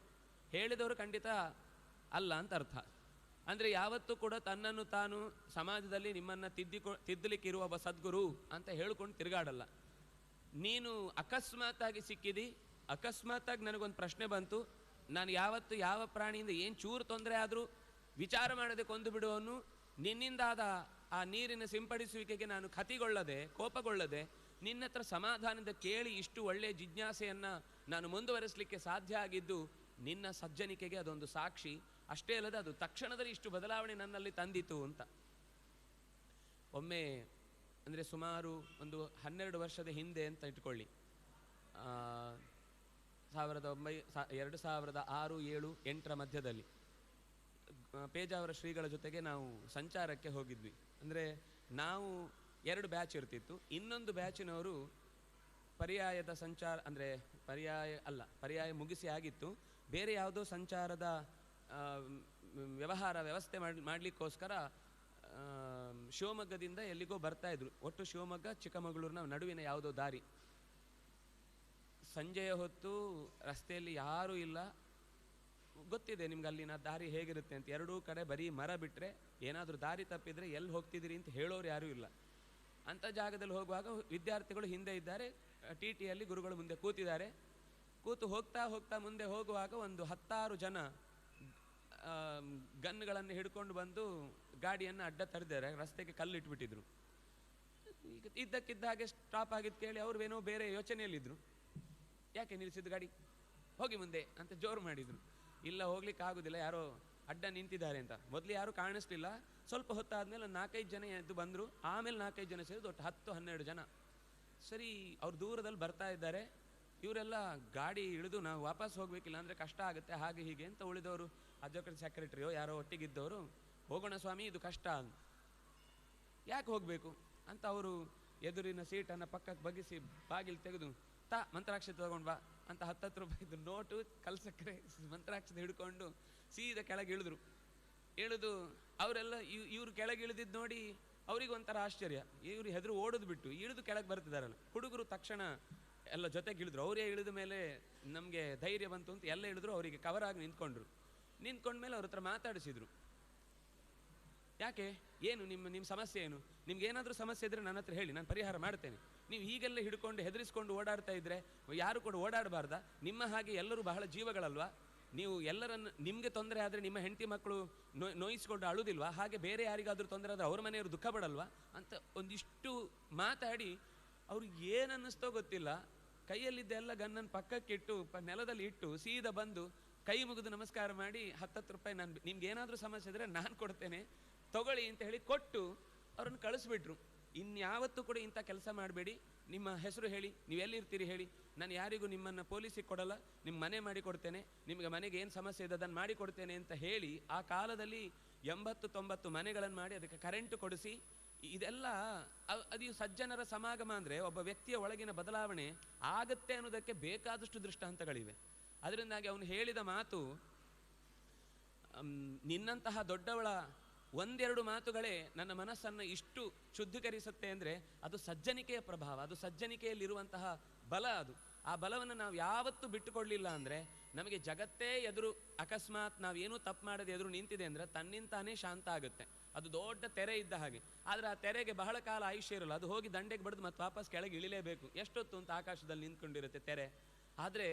ಹೇಳಿದವರು ಖಂಡಿತ ಅಲ್ಲ ಅಂತ ಅರ್ಥ. ಅಂದರೆ ಯಾವತ್ತೂ ಕೂಡ ತನ್ನನ್ನು ತಾನು ಸಮಾಜದಲ್ಲಿ ನಿಮ್ಮನ್ನು ತಿದ್ದಲಿಕ್ಕಿರುವ ಒಬ್ಬ ಸದ್ಗುರು ಅಂತ ಹೇಳ್ಕೊಂಡು ತಿರುಗಾಡಲ್ಲ. ನೀನು ಅಕಸ್ಮಾತಾಗಿ ಸಿಕ್ಕಿದಿ, ಅಕಸ್ಮಾತಾಗಿ ನನಗೊಂದು ಪ್ರಶ್ನೆ ಬಂತು, ನಾನು ಯಾವತ್ತು ಯಾವ ಪ್ರಾಣಿಯಿಂದ ಏನು ಚೂರು ತೊಂದರೆ ಆದರೂ ವಿಚಾರ ಮಾಡದೆ ಕೊಂದು ಬಿಡುವನು, ನಿನ್ನಿಂದಾದ ಆ ನೀರಿನ ಸಿಂಪಡಿಸುವಿಕೆಗೆ ನಾನು ಕತಿಗೊಳ್ಳದೆ, ಕೋಪಗೊಳ್ಳದೆ ನಿನ್ನ ಹತ್ರ ಸಮಾಧಾನದ ಕೇಳಿ ಇಷ್ಟು ಒಳ್ಳೆಯ ಜಿಜ್ಞಾಸೆಯನ್ನು ನಾನು ಮುಂದುವರಿಸಲಿಕ್ಕೆ ಸಾಧ್ಯ ಆಗಿದ್ದು ನಿನ್ನ ಸಜ್ಜನಿಕೆಗೆ ಅದೊಂದು ಸಾಕ್ಷಿ. ಅಷ್ಟೇ ಅಲ್ಲದೆ ಅದು ತಕ್ಷಣದಲ್ಲಿ ಇಷ್ಟು ಬದಲಾವಣೆ ನನ್ನಲ್ಲಿ ತಂದಿತು ಅಂತ. ಒಮ್ಮೆ ಅಂದರೆ ಸುಮಾರು ಒಂದು 12 ವರ್ಷದ ಹಿಂದೆ ಅಂತ ಇಟ್ಕೊಳ್ಳಿ, 2006, 2007, 2008 ಮಧ್ಯದಲ್ಲಿ ಪೇಜಾವರ ಶ್ರೀಗಳ ಜೊತೆಗೆ ನಾವು ಸಂಚಾರಕ್ಕೆ ಹೋಗಿದ್ವಿ. ಅಂದರೆ ನಾವು 2 ಬ್ಯಾಚ್ ಇರ್ತಿತ್ತು. ಇನ್ನೊಂದು ಬ್ಯಾಚಿನವರು ಪರ್ಯಾಯದ ಸಂಚಾರ, ಅಂದರೆ ಪರ್ಯಾಯ ಮುಗಿಸಿ ಆಗಿತ್ತು, ಬೇರೆ ಯಾವುದೋ ಸಂಚಾರದ ವ್ಯವಸ್ಥೆ ಮಾಡಲಿಕ್ಕೋಸ್ಕರ ಶಿವಮೊಗ್ಗದಿಂದ ಎಲ್ಲಿಗೋ ಬರ್ತಾ ಇದ್ರು. ಒಟ್ಟು ಶಿವಮೊಗ್ಗ ಚಿಕ್ಕಮಗಳೂರಿನ ನಡುವಿನ ಯಾವುದೋ ದಾರಿ. ಸಂಜೆಯ ಹೊತ್ತು ರಸ್ತೆಯಲ್ಲಿ ಯಾರೂ ಇಲ್ಲ. ಗೊತ್ತಿದೆ ನಿಮ್ಗೆ ಅಲ್ಲಿನ ದಾರಿ ಹೇಗಿರುತ್ತೆ ಅಂತ. ಎರಡೂ ಕಡೆ ಬರೀ ಮರ ಬಿಟ್ಟರೆ ಏನಾದರೂ ದಾರಿ ತಪ್ಪಿದರೆ ಎಲ್ಲಿ ಹೋಗ್ತಿದ್ದೀರಿ ಅಂತ ಹೇಳೋರು ಯಾರೂ ಇಲ್ಲ. ಅಂಥ ಜಾಗದಲ್ಲಿ ಹೋಗುವಾಗ ವಿದ್ಯಾರ್ಥಿಗಳು ಹಿಂದೆ ಇದ್ದಾರೆ, ಟಿಟಿಯಲ್ಲಿ ಗುರುಗಳು ಮುಂದೆ ಕೂತಿದ್ದಾರೆ. ಕೂತು ಹೋಗ್ತಾ ಹೋಗ್ತಾ ಮುಂದೆ ಹೋಗುವಾಗ ಒಂದು 10 ಜನ ಗನ್ಗಳನ್ನು ಹಿಡ್ಕೊಂಡು ಬಂದು ಗಾಡಿಯನ್ನು ಅಡ್ಡ ತಡೆದಿದ್ದಾರೆ, ರಸ್ತೆಗೆ ಕಲ್ಲು ಇಟ್ಬಿಟ್ಟಿದ್ರು. ಈಗ ಇದ್ದಕ್ಕಿದ್ದ ಹಾಗೆ ಸ್ಟಾಪ್ ಆಗಿದ್ದು ಕೇಳಿ ಅವ್ರೇನೋ ಬೇರೆ ಯೋಚನೆಯಲ್ಲಿದ್ದರು. ಯಾಕೆ ನಿಲ್ಲಿಸಿದ್ದು ಗಾಡಿ, ಹೋಗಿ ಮುಂದೆ ಅಂತ ಜೋರು ಮಾಡಿದರು. ಇಲ್ಲ, ಹೋಗ್ಲಿಕ್ಕೆ ಆಗೋದಿಲ್ಲ, ಯಾರೋ ಅಡ್ಡ ನಿಂತಿದ್ದಾರೆ ಅಂತ. ಮೊದಲು ಯಾರು ಕಾಣಿಸ್ಲಿಲ್ಲ, ಸ್ವಲ್ಪ ಹೊತ್ತಾದ್ಮೇಲೆ ಒಂದು 4-5 ಜನ ಎದ್ದು ಬಂದರು. ಆಮೇಲೆ 4-5 ಜನ ಸೇರಿದು ಒಟ್ಟು 10-12 ಜನ. ಸರಿ, ಅವ್ರು ದೂರದಲ್ಲಿ ಬರ್ತಾ ಇದ್ದಾರೆ. ಇವರೆಲ್ಲ ಗಾಡಿ ಇಳಿದು ನಾವು ವಾಪಸ್ ಹೋಗ್ಬೇಕಿಲ್ಲ ಅಂದರೆ ಕಷ್ಟ ಆಗುತ್ತೆ, ಹಾಗೆ ಹೀಗೆ ಅಂತ. ಉಳಿದವರು ಅಡ್ವೊಕೇಟ್ ಸೆಕ್ರೆಟರಿಯೋ ಯಾರೋ ಒಟ್ಟಿಗಿದ್ದವರು, ಹೋಗೋಣ ಸ್ವಾಮಿ ಇದು ಕಷ್ಟ ಅಂತ. ಯಾಕೆ ಹೋಗಬೇಕು ಅಂತ ಅವರು ಎದುರಿನ ಸೀಟನ್ನು ಪಕ್ಕಕ್ಕೆ ಬಗ್ಗಿಸಿ ಬಾಗಿಲು ತೆಗೆದು ಮಂತ್ರಾಕ್ಷತೆ ತಗೊಂಡು ಬಾ ಅಂತ 10 ರೂಪಾಯಿದು ನೋಟು ಕಲ್ಸಕ್ಕರೆ ಮಂತ್ರಾಕ್ಷತೆ ಹಿಡ್ಕೊಂಡು ಸೀದಾ ಕೆಳಗೆ ಇಳಿದ್ರು. ಇಳಿದು ಅವರೆಲ್ಲ ಇವ್ರು ಕೆಳಗೆ ಇಳಿದಿದ್ದು ನೋಡಿ ಅವ್ರಿಗೊಂಥರ ಆಶ್ಚರ್ಯ. ಇವ್ರು ಹೆದರು ಓಡೋದು ಬಿಟ್ಟು ಇಳಿದು ಕೆಳಗೆ ಬರ್ತಿದಾರಲ್ಲ. ಹುಡುಗರು ತಕ್ಷಣ ಎಲ್ಲ ಜೊತೆಗೆ ಇಳಿದ್ರು. ಅವರೇ ಇಳಿದ ಮೇಲೆ ನಮಗೆ ಧೈರ್ಯ ಬಂತು ಅಂತ ಎಲ್ಲ ಇಳಿದ್ರು. ಅವರಿಗೆ ಕವರ್ ಆಗಿ ನಿಂತ್ಕೊಂಡ್ಮೇಲೆ ಅವ್ರ ಹತ್ರ ಮಾತಾಡಿಸಿದ್ರು. ಯಾಕೆ, ಏನು ನಿಮ್ಮ ಸಮಸ್ಯೆ ಏನು, ನಿಮ್ಗೆ ಏನಾದರೂ ಸಮಸ್ಯೆ ಇದ್ದರೆ ನನ್ನ ಹತ್ರ ಹೇಳಿ, ನಾನು ಪರಿಹಾರ ಮಾಡ್ತೇನೆ. ನೀವು ಹೀಗೆಲ್ಲ ಹಿಡ್ಕೊಂಡು ಹೆದರಿಸ್ಕೊಂಡು ಓಡಾಡ್ತಾ ಇದ್ರೆ ಯಾರು ಕೂಡ ಓಡಾಡಬಾರ್ದ? ನಿಮ್ಮ ಹಾಗೆ ಎಲ್ಲರೂ ಬಹಳ ಜೀವಗಳಲ್ವಾ? ನೀವು ಎಲ್ಲರನ್ನು, ನಿಮಗೆ ತೊಂದರೆ ಆದರೆ ನಿಮ್ಮ ಹೆಂಡತಿ ಮಕ್ಕಳು ನೋಯಿಸ್ಕೊಂಡು ಅಳುದಿಲ್ವಾ? ಹಾಗೆ ಬೇರೆ ಯಾರಿಗಾದ್ರೂ ತೊಂದರೆ ಆದರೆ ಅವ್ರ ಮನೆಯವರು ದುಃಖ ಪಡಲ್ವಾ ಅಂತ ಒಂದಿಷ್ಟು ಮಾತಾಡಿ ಅವ್ರಿಗೆ ಏನನ್ನಿಸ್ತೋ ಗೊತ್ತಿಲ್ಲ, ಕೈಯಲ್ಲಿದ್ದ ಎಲ್ಲ ಗನ್ನನ್ನು ಪಕ್ಕಕ್ಕಿಟ್ಟು ನೆಲದಲ್ಲಿ ಇಟ್ಟು ಸೀದಾ ಬಂದು ಕೈ ಮುಗಿದು ನಮಸ್ಕಾರ ಮಾಡಿ 10 ರೂಪಾಯಿ ನಿಮ್ಗೆ ಏನಾದರೂ ಸಮಸ್ಯೆ ಇದ್ರೆ ನಾನು ಕೊಡ್ತೇನೆ ತಗೊಳ್ಳಿ ಅಂತ ಹೇಳಿ ಕೊಟ್ಟು ಅವ್ರನ್ನ ಕಳಿಸ್ಬಿಟ್ರು. ಇನ್ಯಾವತ್ತೂ ಕೂಡ ಇಂಥ ಕೆಲಸ ಮಾಡಬೇಡಿ, ನಿಮ್ಮ ಹೆಸರು ಹೇಳಿ, ನೀವು ಎಲ್ಲಿರ್ತೀರಿ ಹೇಳಿ, ನಾನು ಯಾರಿಗೂ ನಿಮ್ಮನ್ನು ಪೊಲೀಸಿಗೆ ಕೊಡಲ್ಲ, ನಿಮ್ಮ ಮನೆ ಮಾಡಿ ಕೊಡ್ತೇನೆ, ನಿಮಗೆ ಮನೆಗೆ ಏನು ಸಮಸ್ಯೆ ಇದೆ ಅದನ್ನು ಮಾಡಿ ಕೊಡ್ತೇನೆ ಅಂತ ಹೇಳಿ ಆ ಕಾಲದಲ್ಲಿ 80-90 ಮನೆಗಳನ್ನು ಮಾಡಿ ಅದಕ್ಕೆ ಕರೆಂಟು ಕೊಡಿಸಿ, ಇದೆಲ್ಲ ಅದು ಸಜ್ಜನರ ಸಮಾಗಮ. ಅಂದರೆ ಒಬ್ಬ ವ್ಯಕ್ತಿಯ ಒಳಗಿನ ಬದಲಾವಣೆ ಆಗತ್ತೆ ಅನ್ನೋದಕ್ಕೆ ಬೇಕಾದಷ್ಟು ದೃಷ್ಟಾಂತಗಳಿವೆ. ಅದರಿಂದಾಗಿ ಅವನು ಹೇಳಿದ ಮಾತು, ನಿನ್ನಂತಹ ದೊಡ್ಡವಳ 1-2 ಮಾತುಗಳೇ ನನ್ನ ಮನಸ್ಸನ್ನು ಇಷ್ಟು ಶುದ್ಧೀಕರಿಸುತ್ತೆ ಅಂದರೆ ಅದು ಸಜ್ಜನಿಕೆಯ ಪ್ರಭಾವ, ಅದು ಸಜ್ಜನಿಕೆಯಲ್ಲಿರುವಂತಹ ಬಲ. ಅದು ಆ ಬಲವನ್ನು ನಾವು ಯಾವತ್ತೂ ಬಿಟ್ಟುಕೊಡ್ಲಿಲ್ಲ ಅಂದರೆ ನಮಗೆ ಜಗತ್ತೇ ಎದುರು ಅಕಸ್ಮಾತ್ ನಾವೇನೂ ತಪ್ಪು ಮಾಡದೆ ಎದುರು ನಿಂತಿದೆ ಅಂದರೆ ತನ್ನಿಂತಾನೇ ಶಾಂತ ಆಗುತ್ತೆ. ಅದು ದೊಡ್ಡ ತೆರೆ ಇದ್ದ ಹಾಗೆ. ಆದರೆ ಆ ತೆರೆಗೆ ಬಹಳ ಕಾಲ ಆಯುಷ್ಯ ಇರಲ್ಲ, ಅದು ಹೋಗಿ ದಂಡೆಗೆ ಬಡಿದು ಮತ್ತೆ ವಾಪಸ್ ಕೆಳಗೆ ಇಳಿಲೇಬೇಕು. ಎಷ್ಟೊತ್ತು ಅಂತ ಆಕಾಶದಲ್ಲಿ ನಿಂತ್ಕೊಂಡಿರುತ್ತೆ ತೆರೆ. ಆದರೆ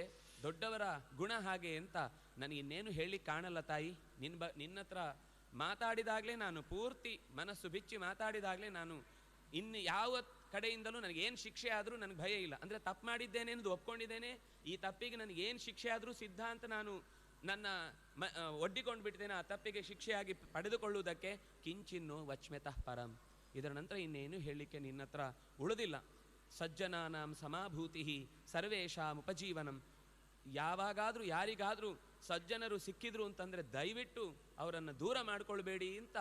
ದೊಡ್ಡವರ ಗುಣ ಹಾಗೆ ಅಂತ ನನಗೆ ಇನ್ನೇನು ಹೇಳಲಿಕ್ಕೆ ಕಾಣಲ್ಲ ತಾಯಿ. ನಿನ್ನ ಹತ್ರ ಮಾತಾಡಿದಾಗಲೇ ನಾನು ಪೂರ್ತಿ ಮನಸ್ಸು ಬಿಚ್ಚಿ ಮಾತಾಡಿದಾಗಲೇ ನಾನು ಇನ್ನು ಯಾವ ಕಡೆಯಿಂದಲೂ ನನಗೇನು ಶಿಕ್ಷೆ ಆದರೂ ನನಗೆ ಭಯ ಇಲ್ಲ. ಅಂದರೆ ತಪ್ಪು ಮಾಡಿದ್ದೇನೆ ಅನ್ನೋದು ಒಪ್ಕೊಂಡಿದ್ದೇನೆ, ಈ ತಪ್ಪಿಗೆ ನನಗೇನು ಶಿಕ್ಷೆ ಆದರೂ ಸಿದ್ಧ ಅಂತ ನಾನು ನನ್ನ ಒಡ್ಡಿಕೊಂಡು ಬಿಟ್ಟಿದ್ದೇನೆ. ಆ ತಪ್ಪಿಗೆ ಶಿಕ್ಷೆಯಾಗಿ ಪಡೆದುಕೊಳ್ಳುವುದಕ್ಕೆ ಕಿಂಚಿನ್ನು ವಚ್ಮೆತಃ ಪರಂ. ಇದರ ನಂತರ ಇನ್ನೇನು ಹೇಳಲಿಕ್ಕೆ ನಿನ್ನ ಹತ್ರ ಉಳಿದಿಲ್ಲ. ಸಜ್ಜನಾನಾಂ ಸಮಾಭೂತಿ ಸರ್ವೇಷಾಂ ಉಪಜೀವನಂ. ಯಾವಾಗಾದರೂ ಯಾರಿಗಾದರೂ ಸಜ್ಜನರು ಸಿಕ್ಕಿದ್ರು ಅಂತಂದರೆ ದಯವಿಟ್ಟು ಅವರನ್ನು ದೂರ ಮಾಡಿಕೊಳ್ಬೇಡಿ ಅಂತ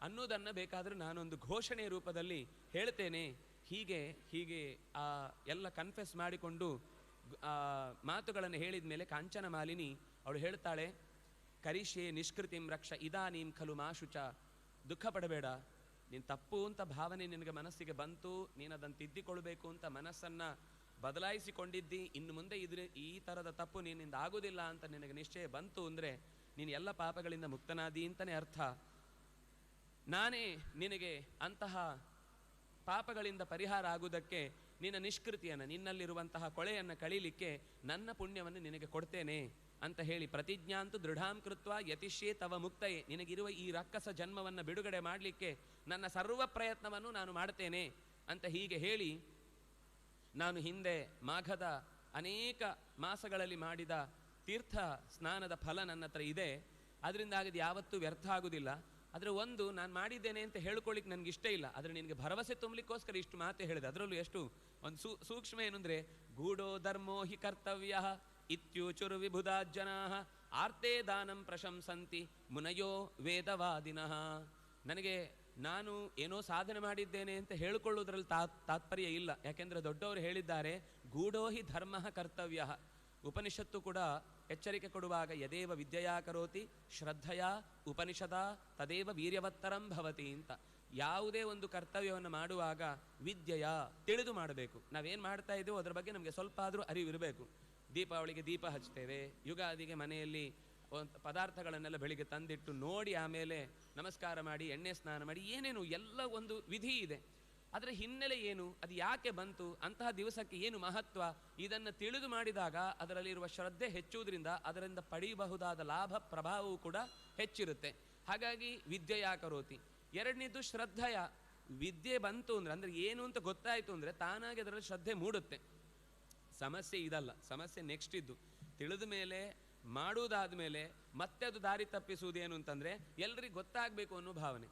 ಅನ್ನೋದನ್ನು ಬೇಕಾದರೆ ನಾನೊಂದು ಘೋಷಣೆ ರೂಪದಲ್ಲಿ ಹೇಳ್ತೇನೆ. ಹೀಗೆ ಆ ಎಲ್ಲ ಕನ್ಫೆಸ್ ಮಾಡಿಕೊಂಡು ಮಾತುಗಳನ್ನು ಹೇಳಿದ ಮೇಲೆ ಕಾಂಚನ ಮಾಲಿನಿ ಅವಳು ಹೇಳ್ತಾಳೆ, ಕರಿಷ್ಯೆ ನಿಷ್ಕೃತಿಂ ರಕ್ಷ ಇದಾನೀಂ ಖಲು ಮಾಶುಚ. ದುಃಖ ಪಡಬೇಡ, ನೀನು ತಪ್ಪು ಅಂತ ಭಾವನೆ ನಿನಗೆ ಮನಸ್ಸಿಗೆ ಬಂತು, ನೀನು ಅದನ್ನು ತಿದ್ದಿಕೊಳ್ಬೇಕು ಅಂತ ಮನಸ್ಸನ್ನು ಬದಲಾಯಿಸಿಕೊಂಡಿದ್ದಿ, ಇನ್ನು ಮುಂದೆ ಈ ಥರದ ತಪ್ಪು ನಿನ್ನಿಂದ ಆಗೋದಿಲ್ಲ ಅಂತ ನಿನಗೆ ನಿಶ್ಚಯ ಬಂತು ಅಂದರೆ ನೀನು ಎಲ್ಲ ಪಾಪಗಳಿಂದ ಮುಕ್ತನಾದಿ ಅಂತಲೇ ಅರ್ಥ. ನಾನೇ ನಿನಗೆ ಅಂತಹ ಪಾಪಗಳಿಂದ ಪರಿಹಾರ ಆಗುವುದಕ್ಕೆ ನಿನ್ನ ನಿಷ್ಕೃತಿಯನ್ನು, ನಿನ್ನಲ್ಲಿರುವಂತಹ ಕೊಳೆಯನ್ನು ಕಳೀಲಿಕ್ಕೆ ನನ್ನ ಪುಣ್ಯವನ್ನು ನಿನಗೆ ಕೊಡ್ತೇನೆ ಅಂತ ಹೇಳಿ ಪ್ರತಿಜ್ಞಾಂತು ದೃಢಾಂ ಕೃತ್ವ ಯತಿಷ್ಯೇ ತವ ಮುಕ್ತಯೇ. ನಿನಗಿರುವ ಈ ರಕ್ಕಸ ಜನ್ಮವನ್ನು ಬಿಡುಗಡೆ ಮಾಡಲಿಕ್ಕೆ ನನ್ನ ಸರ್ವ ಪ್ರಯತ್ನವನ್ನು ನಾನು ಮಾಡ್ತೇನೆ ಅಂತ ಹೀಗೆ ಹೇಳಿ, ನಾನು ಹಿಂದೆ ಮಾಘದ ಅನೇಕ ಮಾಸಗಳಲ್ಲಿ ಮಾಡಿದ ತೀರ್ಥ ಸ್ನಾನದ ಫಲ ನನ್ನ ಹತ್ರ ಇದೆ, ಅದರಿಂದಾಗದು ಯಾವತ್ತೂ ವ್ಯರ್ಥ ಆಗೋದಿಲ್ಲ. ಆದರೆ ಒಂದು ನಾನು ಮಾಡಿದ್ದೇನೆ ಅಂತ ಹೇಳ್ಕೊಳ್ಳಿಕ್ಕೆ ನನಗೆ ಇಷ್ಟ ಇಲ್ಲ, ಆದರೆ ನಿನಗೆ ಭರವಸೆ ತುಂಬಲಿಕ್ಕೋಸ್ಕರ ಇಷ್ಟು ಮಾತು ಹೇಳಿದೆ. ಅದರಲ್ಲೂ ಎಷ್ಟು ಒಂದು ಸೂಕ್ಷ್ಮ ಏನು ಅಂದರೆ, ಗೂಢೋ ಧರ್ಮೋ ಹಿ ಕರ್ತವ್ಯ ಇತ್ಯೂಚುರು ವಿಬುಧಾ ಜನಾ ಆರ್ತೆ ದಾನಂ ಪ್ರಶಂಸಂತಿ ಮುನಯೋ ವೇದವಾದಿನಃ. ನನಗೆ ನಾನು ಏನೋ ಸಾಧನೆ ಮಾಡಿದ್ದೇನೆ ಅಂತ ಹೇಳಿಕೊಳ್ಳುವುದರಲ್ಲಿ ತಾತ್ಪರ್ಯ ಇಲ್ಲ. ಯಾಕೆಂದರೆ ದೊಡ್ಡವರು ಹೇಳಿದ್ದಾರೆ, ಗೂಢೋ ಹಿ ಧರ್ಮ ಕರ್ತವ್ಯ. ಉಪನಿಷತ್ತು ಕೂಡ ಎಚ್ಚರಿಕೆ ಕೊಡುವಾಗ ಯದೇವ ವಿದ್ಯೆಯಾ ಕರೋತಿ ಶ್ರದ್ಧೆಯ ಉಪನಿಷದ ತದೇವ ವೀರ್ಯವತ್ತರಂ ಭವತಿ ಅಂತ. ಯಾವುದೇ ಒಂದು ಕರ್ತವ್ಯವನ್ನು ಮಾಡುವಾಗ ವಿದ್ಯೆಯ ತಿಳಿದು ಮಾಡಬೇಕು. ನಾವೇನು ಮಾಡ್ತಾ ಇದ್ದೇವೋ ಅದರ ಬಗ್ಗೆ ನಮಗೆ ಸ್ವಲ್ಪ ಆದರೂ ಅರಿವಿರಬೇಕು. ದೀಪಾವಳಿಗೆ ದೀಪ ಹಚ್ತೇವೆ, ಯುಗಾದಿಗೆ ಮನೆಯಲ್ಲಿ ಪದಾರ್ಥಗಳನ್ನೆಲ್ಲ ಬೆಳಿಗ್ಗೆ ತಂದಿಟ್ಟು ನೋಡಿ ಆಮೇಲೆ ನಮಸ್ಕಾರ ಮಾಡಿ ಎಣ್ಣೆ ಸ್ನಾನ ಮಾಡಿ ಏನೇನು ಎಲ್ಲ ಒಂದು ವಿಧಿ ಇದೆ. ಅದರ ಹಿನ್ನೆಲೆ ಏನು, ಅದು ಯಾಕೆ ಬಂತು, ಅಂತಹ ದಿವಸಕ್ಕೆ ಏನು ಮಹತ್ವ, ಇದನ್ನು ತಿಳಿದು ಮಾಡಿದಾಗ ಅದರಲ್ಲಿರುವ ಶ್ರದ್ಧೆ ಹೆಚ್ಚುವುದರಿಂದ ಅದರಿಂದ ಪಡೆಯಬಹುದಾದ ಲಾಭ ಪ್ರಭಾವವು ಕೂಡ ಹೆಚ್ಚಿರುತ್ತೆ. ಹಾಗಾಗಿ ವಿದ್ಯೆಯಾ ಕರೋತಿ. ಎರಡನೇದು ಶ್ರದ್ಧೆಯ. ವಿದ್ಯೆ ಬಂತು ಅಂದರೆ ಏನು ಅಂತ ಗೊತ್ತಾಯಿತು ಅಂದರೆ ತಾನಾಗಿ ಅದರಲ್ಲಿ ಶ್ರದ್ಧೆ ಮೂಡುತ್ತೆ. ಸಮಸ್ಯೆ ಇದಲ್ಲ, ಸಮಸ್ಯೆ ನೆಕ್ಸ್ಟ್ ಇದ್ದು ತಿಳಿದ ಮೇಲೆ ಮಾಡುವುದಾದ ಮೇಲೆ ಮತ್ತೆ ಅದು ದಾರಿ ತಪ್ಪಿಸುವುದೇನು ಅಂತಂದರೆ ಎಲ್ರಿಗೂ ಗೊತ್ತಾಗಬೇಕು ಅನ್ನೋ ಭಾವನೆ.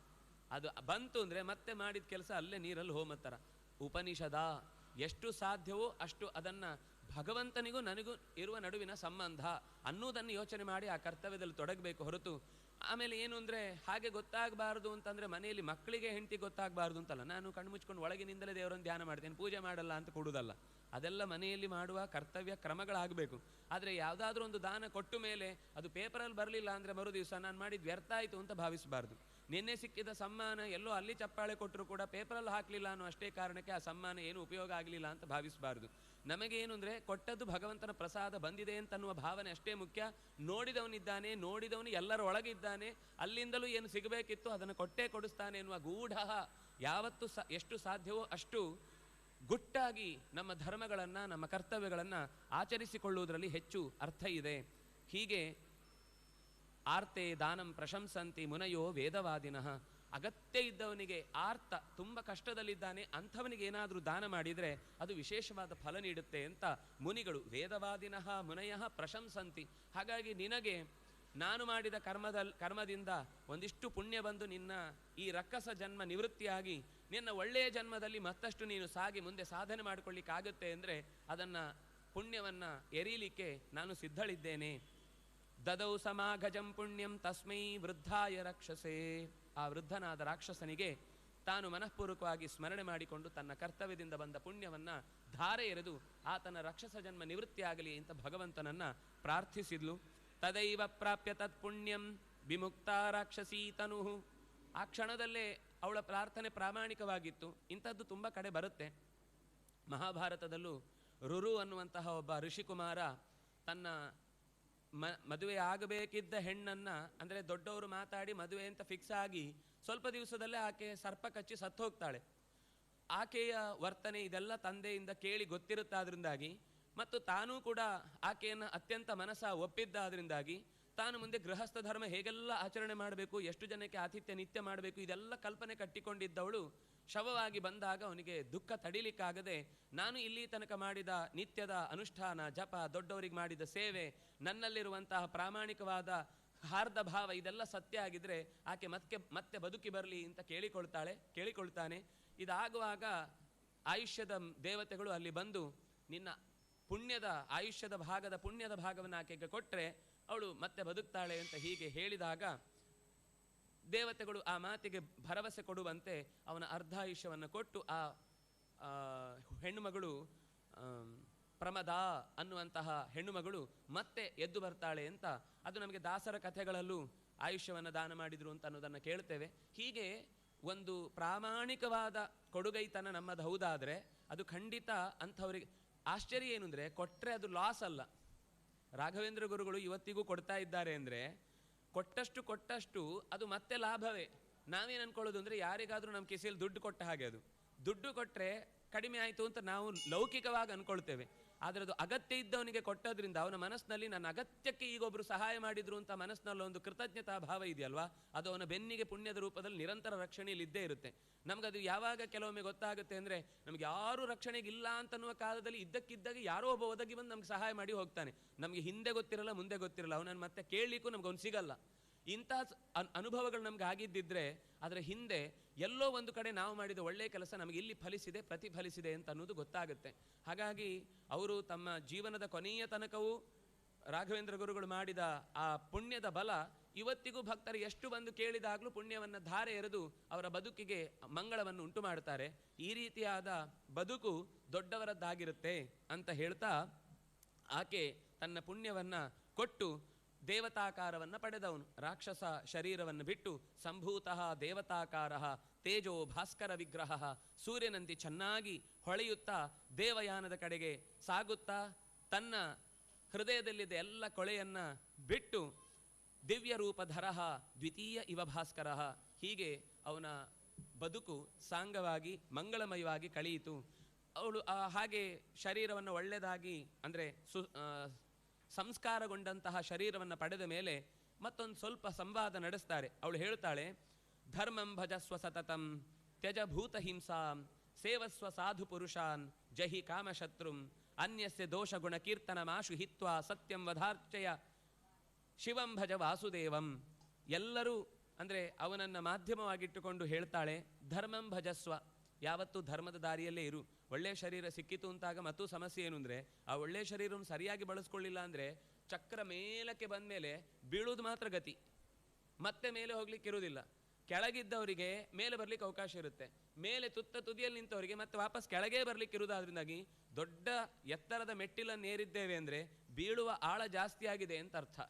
ಅದು ಬಂತು ಅಂದರೆ ಮತ್ತೆ ಮಾಡಿದ ಕೆಲಸ ಅಲ್ಲೇ ನೀರಲ್ಲಿ ಹೋಮತ್ತರ. ಉಪನಿಷದ ಎಷ್ಟು ಸಾಧ್ಯವೋ ಅಷ್ಟು ಅದನ್ನು ಭಗವಂತನಿಗೂ ನನಗೂ ಇರುವ ನಡುವಿನ ಸಂಬಂಧ ಅನ್ನೋದನ್ನು ಯೋಚನೆ ಮಾಡಿ ಆ ಕರ್ತವ್ಯದಲ್ಲಿ ತೊಡಗಬೇಕು ಹೊರತು ಆಮೇಲೆ ಏನು ಅಂದರೆ ಹಾಗೆ ಗೊತ್ತಾಗಬಾರ್ದು ಅಂತಂದರೆ ಮನೆಯಲ್ಲಿ ಮಕ್ಕಳಿಗೆ ಹೆಂಡತಿ ಗೊತ್ತಾಗಬಾರ್ದು ಅಂತಲ್ಲ. ನಾನು ಕಣ್ಣು ಮುಚ್ಕೊಂಡು ಒಳಗಿನಿಂದಲೇ ದೇವರನ್ನು ಧ್ಯಾನ ಮಾಡ್ತೇನೆ, ಪೂಜೆ ಮಾಡಲ್ಲ ಅಂತ ಕೊಡುವುದಲ್ಲ. ಅದೆಲ್ಲ ಮನೆಯಲ್ಲಿ ಮಾಡುವ ಕರ್ತವ್ಯ ಕ್ರಮಗಳಾಗಬೇಕು. ಆದರೆ ಯಾವುದಾದ್ರೂ ಒಂದು ದಾನ ಕೊಟ್ಟ ಮೇಲೆ ಅದು ಪೇಪರಲ್ಲಿ ಬರಲಿಲ್ಲ ಅಂದರೆ ಮರು ದಿವಸ ನಾನು ಮಾಡಿದ್ದು ವ್ಯರ್ಥ ಆಯಿತು ಅಂತ ಭಾವಿಸಬಾರ್ದು. ನಿನ್ನೆ ಸಿಕ್ಕಿದ ಸಮ್ಮಾನ ಎಲ್ಲೋ ಅಲ್ಲಿ ಚಪ್ಪಾಳೆ ಕೊಟ್ಟರು ಕೂಡ ಪೇಪರಲ್ಲಿ ಹಾಕಲಿಲ್ಲ ಅನ್ನೋ ಅಷ್ಟೇ ಕಾರಣಕ್ಕೆ ಆ ಸಮ್ಮಾನ ಏನು ಉಪಯೋಗ ಆಗಲಿಲ್ಲ ಅಂತ ಭಾವಿಸಬಾರ್ದು. ನಮಗೇನು ಅಂದರೆ ಕೊಟ್ಟದ್ದು ಭಗವಂತನ ಪ್ರಸಾದ ಬಂದಿದೆ ಅಂತನ್ನುವ ಭಾವನೆ ಅಷ್ಟೇ ಮುಖ್ಯ. ನೋಡಿದವನಿದ್ದಾನೆ, ನೋಡಿದವನು ಎಲ್ಲರ ಒಳಗಿದ್ದಾನೆ, ಅಲ್ಲಿಂದಲೂ ಏನು ಸಿಗಬೇಕಿತ್ತು ಅದನ್ನು ಕೊಟ್ಟೇ ಕೊಡಿಸ್ತಾನೆ ಎನ್ನುವ ಗೂಢ ಯಾವತ್ತು ಎಷ್ಟು ಸಾಧ್ಯವೋ ಅಷ್ಟು ಗುಟ್ಟಾಗಿ ನಮ್ಮ ಧರ್ಮಗಳನ್ನು ನಮ್ಮ ಕರ್ತವ್ಯಗಳನ್ನು ಆಚರಿಸಿಕೊಳ್ಳುವುದರಲ್ಲಿ ಹೆಚ್ಚು ಅರ್ಥ ಇದೆ. ಹೀಗೆ ಆರ್ತೆ ದಾನಂ ಪ್ರಶಂಸಂತಿ ಮುನಯೋ ವೇದವಾದಿನಃ. ಅಗತ್ಯ ಇದ್ದವನಿಗೆ ಆರ್ತ ತುಂಬ ಕಷ್ಟದಲ್ಲಿದ್ದಾನೆ ಅಂಥವನಿಗೆ ಏನಾದರೂ ದಾನ ಮಾಡಿದರೆ ಅದು ವಿಶೇಷವಾದ ಫಲ ನೀಡುತ್ತೆ ಅಂತ ಮುನಿಗಳು ವೇದವಾದಿನಃ ಮುನಯಃ ಪ್ರಶಂಸಂತಿ. ಹಾಗಾಗಿ ನಿನಗೆ ನಾನು ಮಾಡಿದ ಕರ್ಮದಿಂದ ಒಂದಿಷ್ಟು ಪುಣ್ಯ ಬಂದು ನಿನ್ನ ಈ ರಕ್ಕಸ ಜನ್ಮ ನಿವೃತ್ತಿಯಾಗಿ ನಿನ್ನ ಒಳ್ಳೆಯ ಜನ್ಮದಲ್ಲಿ ಮತ್ತಷ್ಟು ನೀನು ಸಾಗಿ ಮುಂದೆ ಸಾಧನೆ ಮಾಡಿಕೊಳ್ಳಿಕ್ಕಾಗುತ್ತೆ ಅಂದರೆ ಅದನ್ನು ಪುಣ್ಯವನ್ನು ಎರೀಲಿಕ್ಕೆ ನಾನು ಸಿದ್ಧಳಿದ್ದೇನೆ. ದದೌ ಸಮಾಗಜಂ ಪುಣ್ಯಂ ತಸ್ಮೈ ವೃದ್ಧಾಯ ರಕ್ಷಸೇ. ಆ ವೃದ್ಧನಾದ ರಾಕ್ಷಸನಿಗೆ ತಾನು ಮನಃಪೂರ್ವಕವಾಗಿ ಸ್ಮರಣೆ ಮಾಡಿಕೊಂಡು ತನ್ನ ಕರ್ತವ್ಯದಿಂದ ಬಂದ ಪುಣ್ಯವನ್ನು ಧಾರೆ ಎರೆದು ಆತನ ರಾಕ್ಷಸ ಜನ್ಮ ನಿವೃತ್ತಿಯಾಗಲಿ ಅಂತ ಭಗವಂತನನ್ನು ಪ್ರಾರ್ಥಿಸಿದ್ಲು. ತದೈವ ಪ್ರಾಪ್ಯ ತತ್ ಪುಣ್ಯಂ ವಿಮುಕ್ತ ರಾಕ್ಷಸೀ ತನು. ಆ ಕ್ಷಣದಲ್ಲೇ ಅವಳ ಪ್ರಾರ್ಥನೆ ಪ್ರಾಮಾಣಿಕವಾಗಿತ್ತು. ಇಂಥದ್ದು ತುಂಬ ಕಡೆ ಬರುತ್ತೆ. ಮಹಾಭಾರತದಲ್ಲೂ ರುರು ಅನ್ನುವಂತಹ ಒಬ್ಬ ಋಷಿಕುಮಾರ ತನ್ನ ಮದುವೆ ಆಗಬೇಕಿದ್ದ ಹೆಣ್ಣನ್ನು ಅಂದರೆ ದೊಡ್ಡವರು ಮಾತಾಡಿ ಮದುವೆ ಅಂತ ಫಿಕ್ಸ್ ಆಗಿ ಸ್ವಲ್ಪ ದಿವಸದಲ್ಲೇ ಆಕೆ ಸರ್ಪ ಕಚ್ಚಿ ಸತ್ತು ಹೋಗ್ತಾಳೆ. ಆಕೆಯ ವರ್ತನೆ ಇದೆಲ್ಲ ತಂದೆಯಿಂದ ಕೇಳಿ ಗೊತ್ತಿರುತ್ತಾದ್ರಿಂದಾಗಿ ಮತ್ತು ತಾನೂ ಕೂಡ ಆಕೆಯನ್ನು ಅತ್ಯಂತ ಒಪ್ಪಿದ್ದಾದ್ರಿಂದಾಗಿ ತಾನು ಮುಂದೆ ಗೃಹಸ್ಥ ಧರ್ಮ ಹೇಗೆಲ್ಲ ಆಚರಣೆ ಮಾಡಬೇಕು, ಎಷ್ಟು ಜನಕ್ಕೆ ಆತಿಥ್ಯ ನಿತ್ಯ ಮಾಡಬೇಕು, ಇದೆಲ್ಲ ಕಲ್ಪನೆ ಕಟ್ಟಿಕೊಂಡಿದ್ದವಳು ಶವವಾಗಿ ಬಂದಾಗ ಅವನಿಗೆ ದುಃಖ ತಡಿಲಿಕ್ಕಾಗದೆ ನಾನು ಇಲ್ಲಿ ತನಕ ಮಾಡಿದ ನಿತ್ಯದ ಅನುಷ್ಠಾನ ಜಪ, ದೊಡ್ಡವರಿಗೆ ಮಾಡಿದ ಸೇವೆ, ನನ್ನಲ್ಲಿರುವಂತಹ ಪ್ರಾಮಾಣಿಕವಾದ ಹಾರ್ದ ಭಾವ ಇದೆಲ್ಲ ಸತ್ಯ ಆಗಿದ್ರೆ ಆಕೆ ಮತ್ತೆ ಬದುಕಿ ಬರಲಿ ಅಂತ ಕೇಳಿಕೊಳ್ತಾನೆ. ಇದಾಗುವಾಗ ಆಯುಷ್ಯದ ದೇವತೆಗಳು ಅಲ್ಲಿ ಬಂದು ನಿನ್ನ ಪುಣ್ಯದ ಆಯುಷ್ಯದ ಭಾಗವನ್ನು ಆಕೆಗೆ ಕೊಟ್ಟರೆ ಅವಳು ಮತ್ತೆ ಬದುಕ್ತಾಳೆ ಅಂತ ಹೀಗೆ ಹೇಳಿದಾಗ ದೇವತೆಗಳು ಆ ಮಾತಿಗೆ ಭರವಸೆ ಕೊಡುವಂತೆ ಅವನ ಅರ್ಧಾಯುಷ್ಯವನ್ನು ಕೊಟ್ಟು ಆ ಹೆಣ್ಣುಮಗಳು ಪ್ರಮದ ಅನ್ನುವಂತಹ ಹೆಣ್ಣುಮಗಳು ಮತ್ತೆ ಎದ್ದು ಬರ್ತಾಳೆ ಅಂತ ಅದು ನಮಗೆ ದಾಸರ ಕಥೆಗಳಲ್ಲೂ ಆಯುಷ್ಯವನ್ನು ದಾನ ಮಾಡಿದ್ರು ಅಂತ ಅನ್ನೋದನ್ನು ಕೇಳ್ತೇವೆ. ಹೀಗೆ ಒಂದು ಪ್ರಾಮಾಣಿಕವಾದ ಕೊಡುಗೈತನ ನಮ್ಮದು ಹೌದಾದರೆ ಅದು ಖಂಡಿತ ಅಂಥವರಿಗೆ ಆಶ್ಚರ್ಯ ಏನು ಅಂದರೆ ಕೊಟ್ಟರೆ ಅದು ಲಾಸ್ ಅಲ್ಲ. ರಾಘವೇಂದ್ರ ಗುರುಗಳು ಇವತ್ತಿಗೂ ಕೊಡ್ತಾ ಇದ್ದಾರೆ ಅಂದರೆ ಕೊಟ್ಟಷ್ಟು ಅದು ಮತ್ತೆ ಲಾಭವೇ. ನಾವೇನು ಅನ್ಕೊಳ್ಳೋದು ಅಂದರೆ ಯಾರಿಗಾದರೂ ನಮ್ಮ ಕಿಸೆಯಲ್ಲಿ ದುಡ್ಡು ಕೊಟ್ಟ ಹಾಗೆ, ಅದು ದುಡ್ಡು ಕೊಟ್ಟರೆ ಕಡಿಮೆ ಆಯಿತು ಅಂತ ನಾವು ಲೌಕಿಕವಾಗಿ ಅನ್ಕೊಳ್ತೇವೆ. ಆದರೆ ಅದು ಅಗತ್ಯ ಇದ್ದವನಿಗೆ ಕೊಟ್ಟೋದ್ರಿಂದ ಅವನ ಮನಸ್ಸಿನಲ್ಲಿ ನನ್ನ ಅಗತ್ಯಕ್ಕೆ ಈಗೊಬ್ಬರು ಸಹಾಯ ಮಾಡಿದ್ರು ಅಂತ ಮನಸ್ಸಿನಲ್ಲಿ ಒಂದು ಕೃತಜ್ಞತಾ ಭಾವ ಇದೆಯಲ್ವಾ, ಅದು ಅವನ ಬೆನ್ನಿಗೆ ಪುಣ್ಯದ ರೂಪದಲ್ಲಿ ನಿರಂತರ ರಕ್ಷಣೆಯಲ್ಲಿ ಇದ್ದೇ ಇರುತ್ತೆ. ನಮಗದು ಯಾವಾಗ ಕೆಲವೊಮ್ಮೆ ಗೊತ್ತಾಗುತ್ತೆ ಅಂದರೆ ನಮ್ಗೆ ಯಾರೂ ರಕ್ಷಣೆಗಿಲ್ಲ ಅಂತನ್ನುವ ಕಾಲದಲ್ಲಿ ಇದ್ದಕ್ಕಿದ್ದಾಗ ಯಾರೋ ಒಬ್ಬ ಒದಗಿ ಬಂದು ನಮ್ಗೆ ಸಹಾಯ ಮಾಡಿ ಹೋಗ್ತಾನೆ. ನಮಗೆ ಹಿಂದೆ ಗೊತ್ತಿರಲ್ಲ ಮುಂದೆ ಗೊತ್ತಿರಲ್ಲ, ಅವನನ್ನು ಮತ್ತೆ ಕೇಳಲಿಕ್ಕೂ ನಮ್ಗೆ ಅವ್ನು ಸಿಗಲ್ಲ. ಇಂಥ ಅನುಭವಗಳು ನಮ್ಗೆ ಆಗಿದ್ದಿದ್ರೆ ಅದರ ಹಿಂದೆ ಎಲ್ಲೋ ಒಂದು ಕಡೆ ನಾವು ಮಾಡಿದ ಒಳ್ಳೆಯ ಕೆಲಸ ನಮಗೆ ಇಲ್ಲಿ ಫಲಿಸಿದೆ, ಪ್ರತಿಫಲಿಸಿದೆ ಅಂತ ಅನ್ನೋದು ಗೊತ್ತಾಗುತ್ತೆ. ಹಾಗಾಗಿ ಅವರು ತಮ್ಮ ಜೀವನದ ಕೊನೆಯ ತನಕವೂ ರಾಘವೇಂದ್ರ ಗುರುಗಳು ಮಾಡಿದ ಆ ಪುಣ್ಯದ ಬಲ ಇವತ್ತಿಗೂ ಭಕ್ತರು ಎಷ್ಟು ಬಂದು ಕೇಳಿದಾಗಲೂ ಪುಣ್ಯವನ್ನು ಧಾರೆ ಎರೆದು ಅವರ ಬದುಕಿಗೆ ಮಂಗಳವನ್ನು ಉಂಟು ಮಾಡ್ತಾರೆ. ಈ ರೀತಿಯಾದ ಬದುಕು ದೊಡ್ಡವರದ್ದಾಗಿರುತ್ತೆ ಅಂತ ಹೇಳ್ತಾ ಆಕೆ ತನ್ನ ಪುಣ್ಯವನ್ನು ಕೊಟ್ಟು ದೇವತಾಕಾರವನ್ನು ಪಡೆದವನು. ರಾಕ್ಷಸ ಶರೀರವನ್ನು ಬಿಟ್ಟು ಸಂಭೂತಃ ದೇವತಾಕಾರ ತೇಜೋ ಭಾಸ್ಕರ ವಿಗ್ರಹ, ಸೂರ್ಯನಂತೆ ಚೆನ್ನಾಗಿ ಹೊಳೆಯುತ್ತಾ ದೇವಯಾನದ ಕಡೆಗೆ ಸಾಗುತ್ತಾ ತನ್ನ ಹೃದಯದಲ್ಲಿದ್ದ ಎಲ್ಲ ಕೊಳೆಯನ್ನು ಬಿಟ್ಟು ದಿವ್ಯ ರೂಪಧರಃ ದ್ವಿತೀಯ ಇವ ಭಾಸ್ಕರ. ಹೀಗೆ ಅವನ ಬದುಕು ಸಾಂಗವಾಗಿ ಮಂಗಳಮಯವಾಗಿ ಕಳೆಯಿತು. ಅವಳು ಹಾಗೆ ಶರೀರವನ್ನು ಒಳ್ಳೆಯದಾಗಿ ಅಂದರೆ ಸಂಸ್ಕಾರಗೊಂಡಂತಹ ಶರೀರವನ್ನು ಪಡೆದ ಮೇಲೆ ಮತ್ತೊಂದು ಸ್ವಲ್ಪ ಸಂವಾದ ನಡೆಸ್ತಾರೆ. ಅವಳು ಹೇಳ್ತಾಳೆ, ಧರ್ಮಂ ಭಜಸ್ವ ಸತತಂ ತ್ಯಜ ಭೂತ ಹಿಂಸಾಂ ಸೇವಸ್ವ ಸಾಧು ಪುರುಷಾನ್ ಜಹಿ ಕಾಮಶತ್ರುಂ ಅನ್ಯಸ್ಯ ದೋಷ ಗುಣ ಕೀರ್ತನಮಾಶು ಹಿತ್ವಾ ಸತ್ಯಂ ವಧಾರ್ಚಯ ಶಿವಂ ಭಜ ವಾಸುದೇವಂ. ಎಲ್ಲರೂ ಅಂದರೆ ಅವನನ್ನು ಮಾಧ್ಯಮವಾಗಿಟ್ಟುಕೊಂಡು ಹೇಳ್ತಾಳೆ, ಧರ್ಮಂ ಭಜಸ್ವ, ಯಾವತ್ತೂ ಧರ್ಮದ ದಾರಿಯಲ್ಲೇ ಇರು. ಒಳ್ಳೆಯ ಶರೀರ ಸಿಕ್ಕಿತು ಅಂತಾಗ ಮತ್ತೂ ಸಮಸ್ಯೆ ಏನು ಅಂದರೆ, ಆ ಒಳ್ಳೆಯ ಶರೀರವನ್ನು ಸರಿಯಾಗಿ ಬಳಸ್ಕೊಳ್ಳಿಲ್ಲ ಅಂದರೆ ಚಕ್ರ ಮೇಲಕ್ಕೆ ಬಂದ ಮೇಲೆ ಬೀಳುವುದು ಮಾತ್ರ ಗತಿ, ಮತ್ತೆ ಮೇಲೆ ಹೋಗ್ಲಿಕ್ಕೆ ಇರುವುದಿಲ್ಲ. ಕೆಳಗಿದ್ದವರಿಗೆ ಮೇಲೆ ಬರ್ಲಿಕ್ಕೆ ಅವಕಾಶ ಇರುತ್ತೆ, ಮೇಲೆ ತುದಿಯಲ್ಲಿ ನಿಂತವರಿಗೆ ಮತ್ತೆ ವಾಪಸ್ ಕೆಳಗೇ ಬರ್ಲಿಕ್ಕೆ ಇರುವುದಾದ್ರಿಂದಾಗಿ ದೊಡ್ಡ ಎತ್ತರದ ಮೆಟ್ಟಿಲನ್ನು ಏರಿದ್ದೇವೆ ಅಂದರೆ ಬೀಳುವ ಆಳ ಜಾಸ್ತಿ ಆಗಿದೆ ಅಂತ ಅರ್ಥ.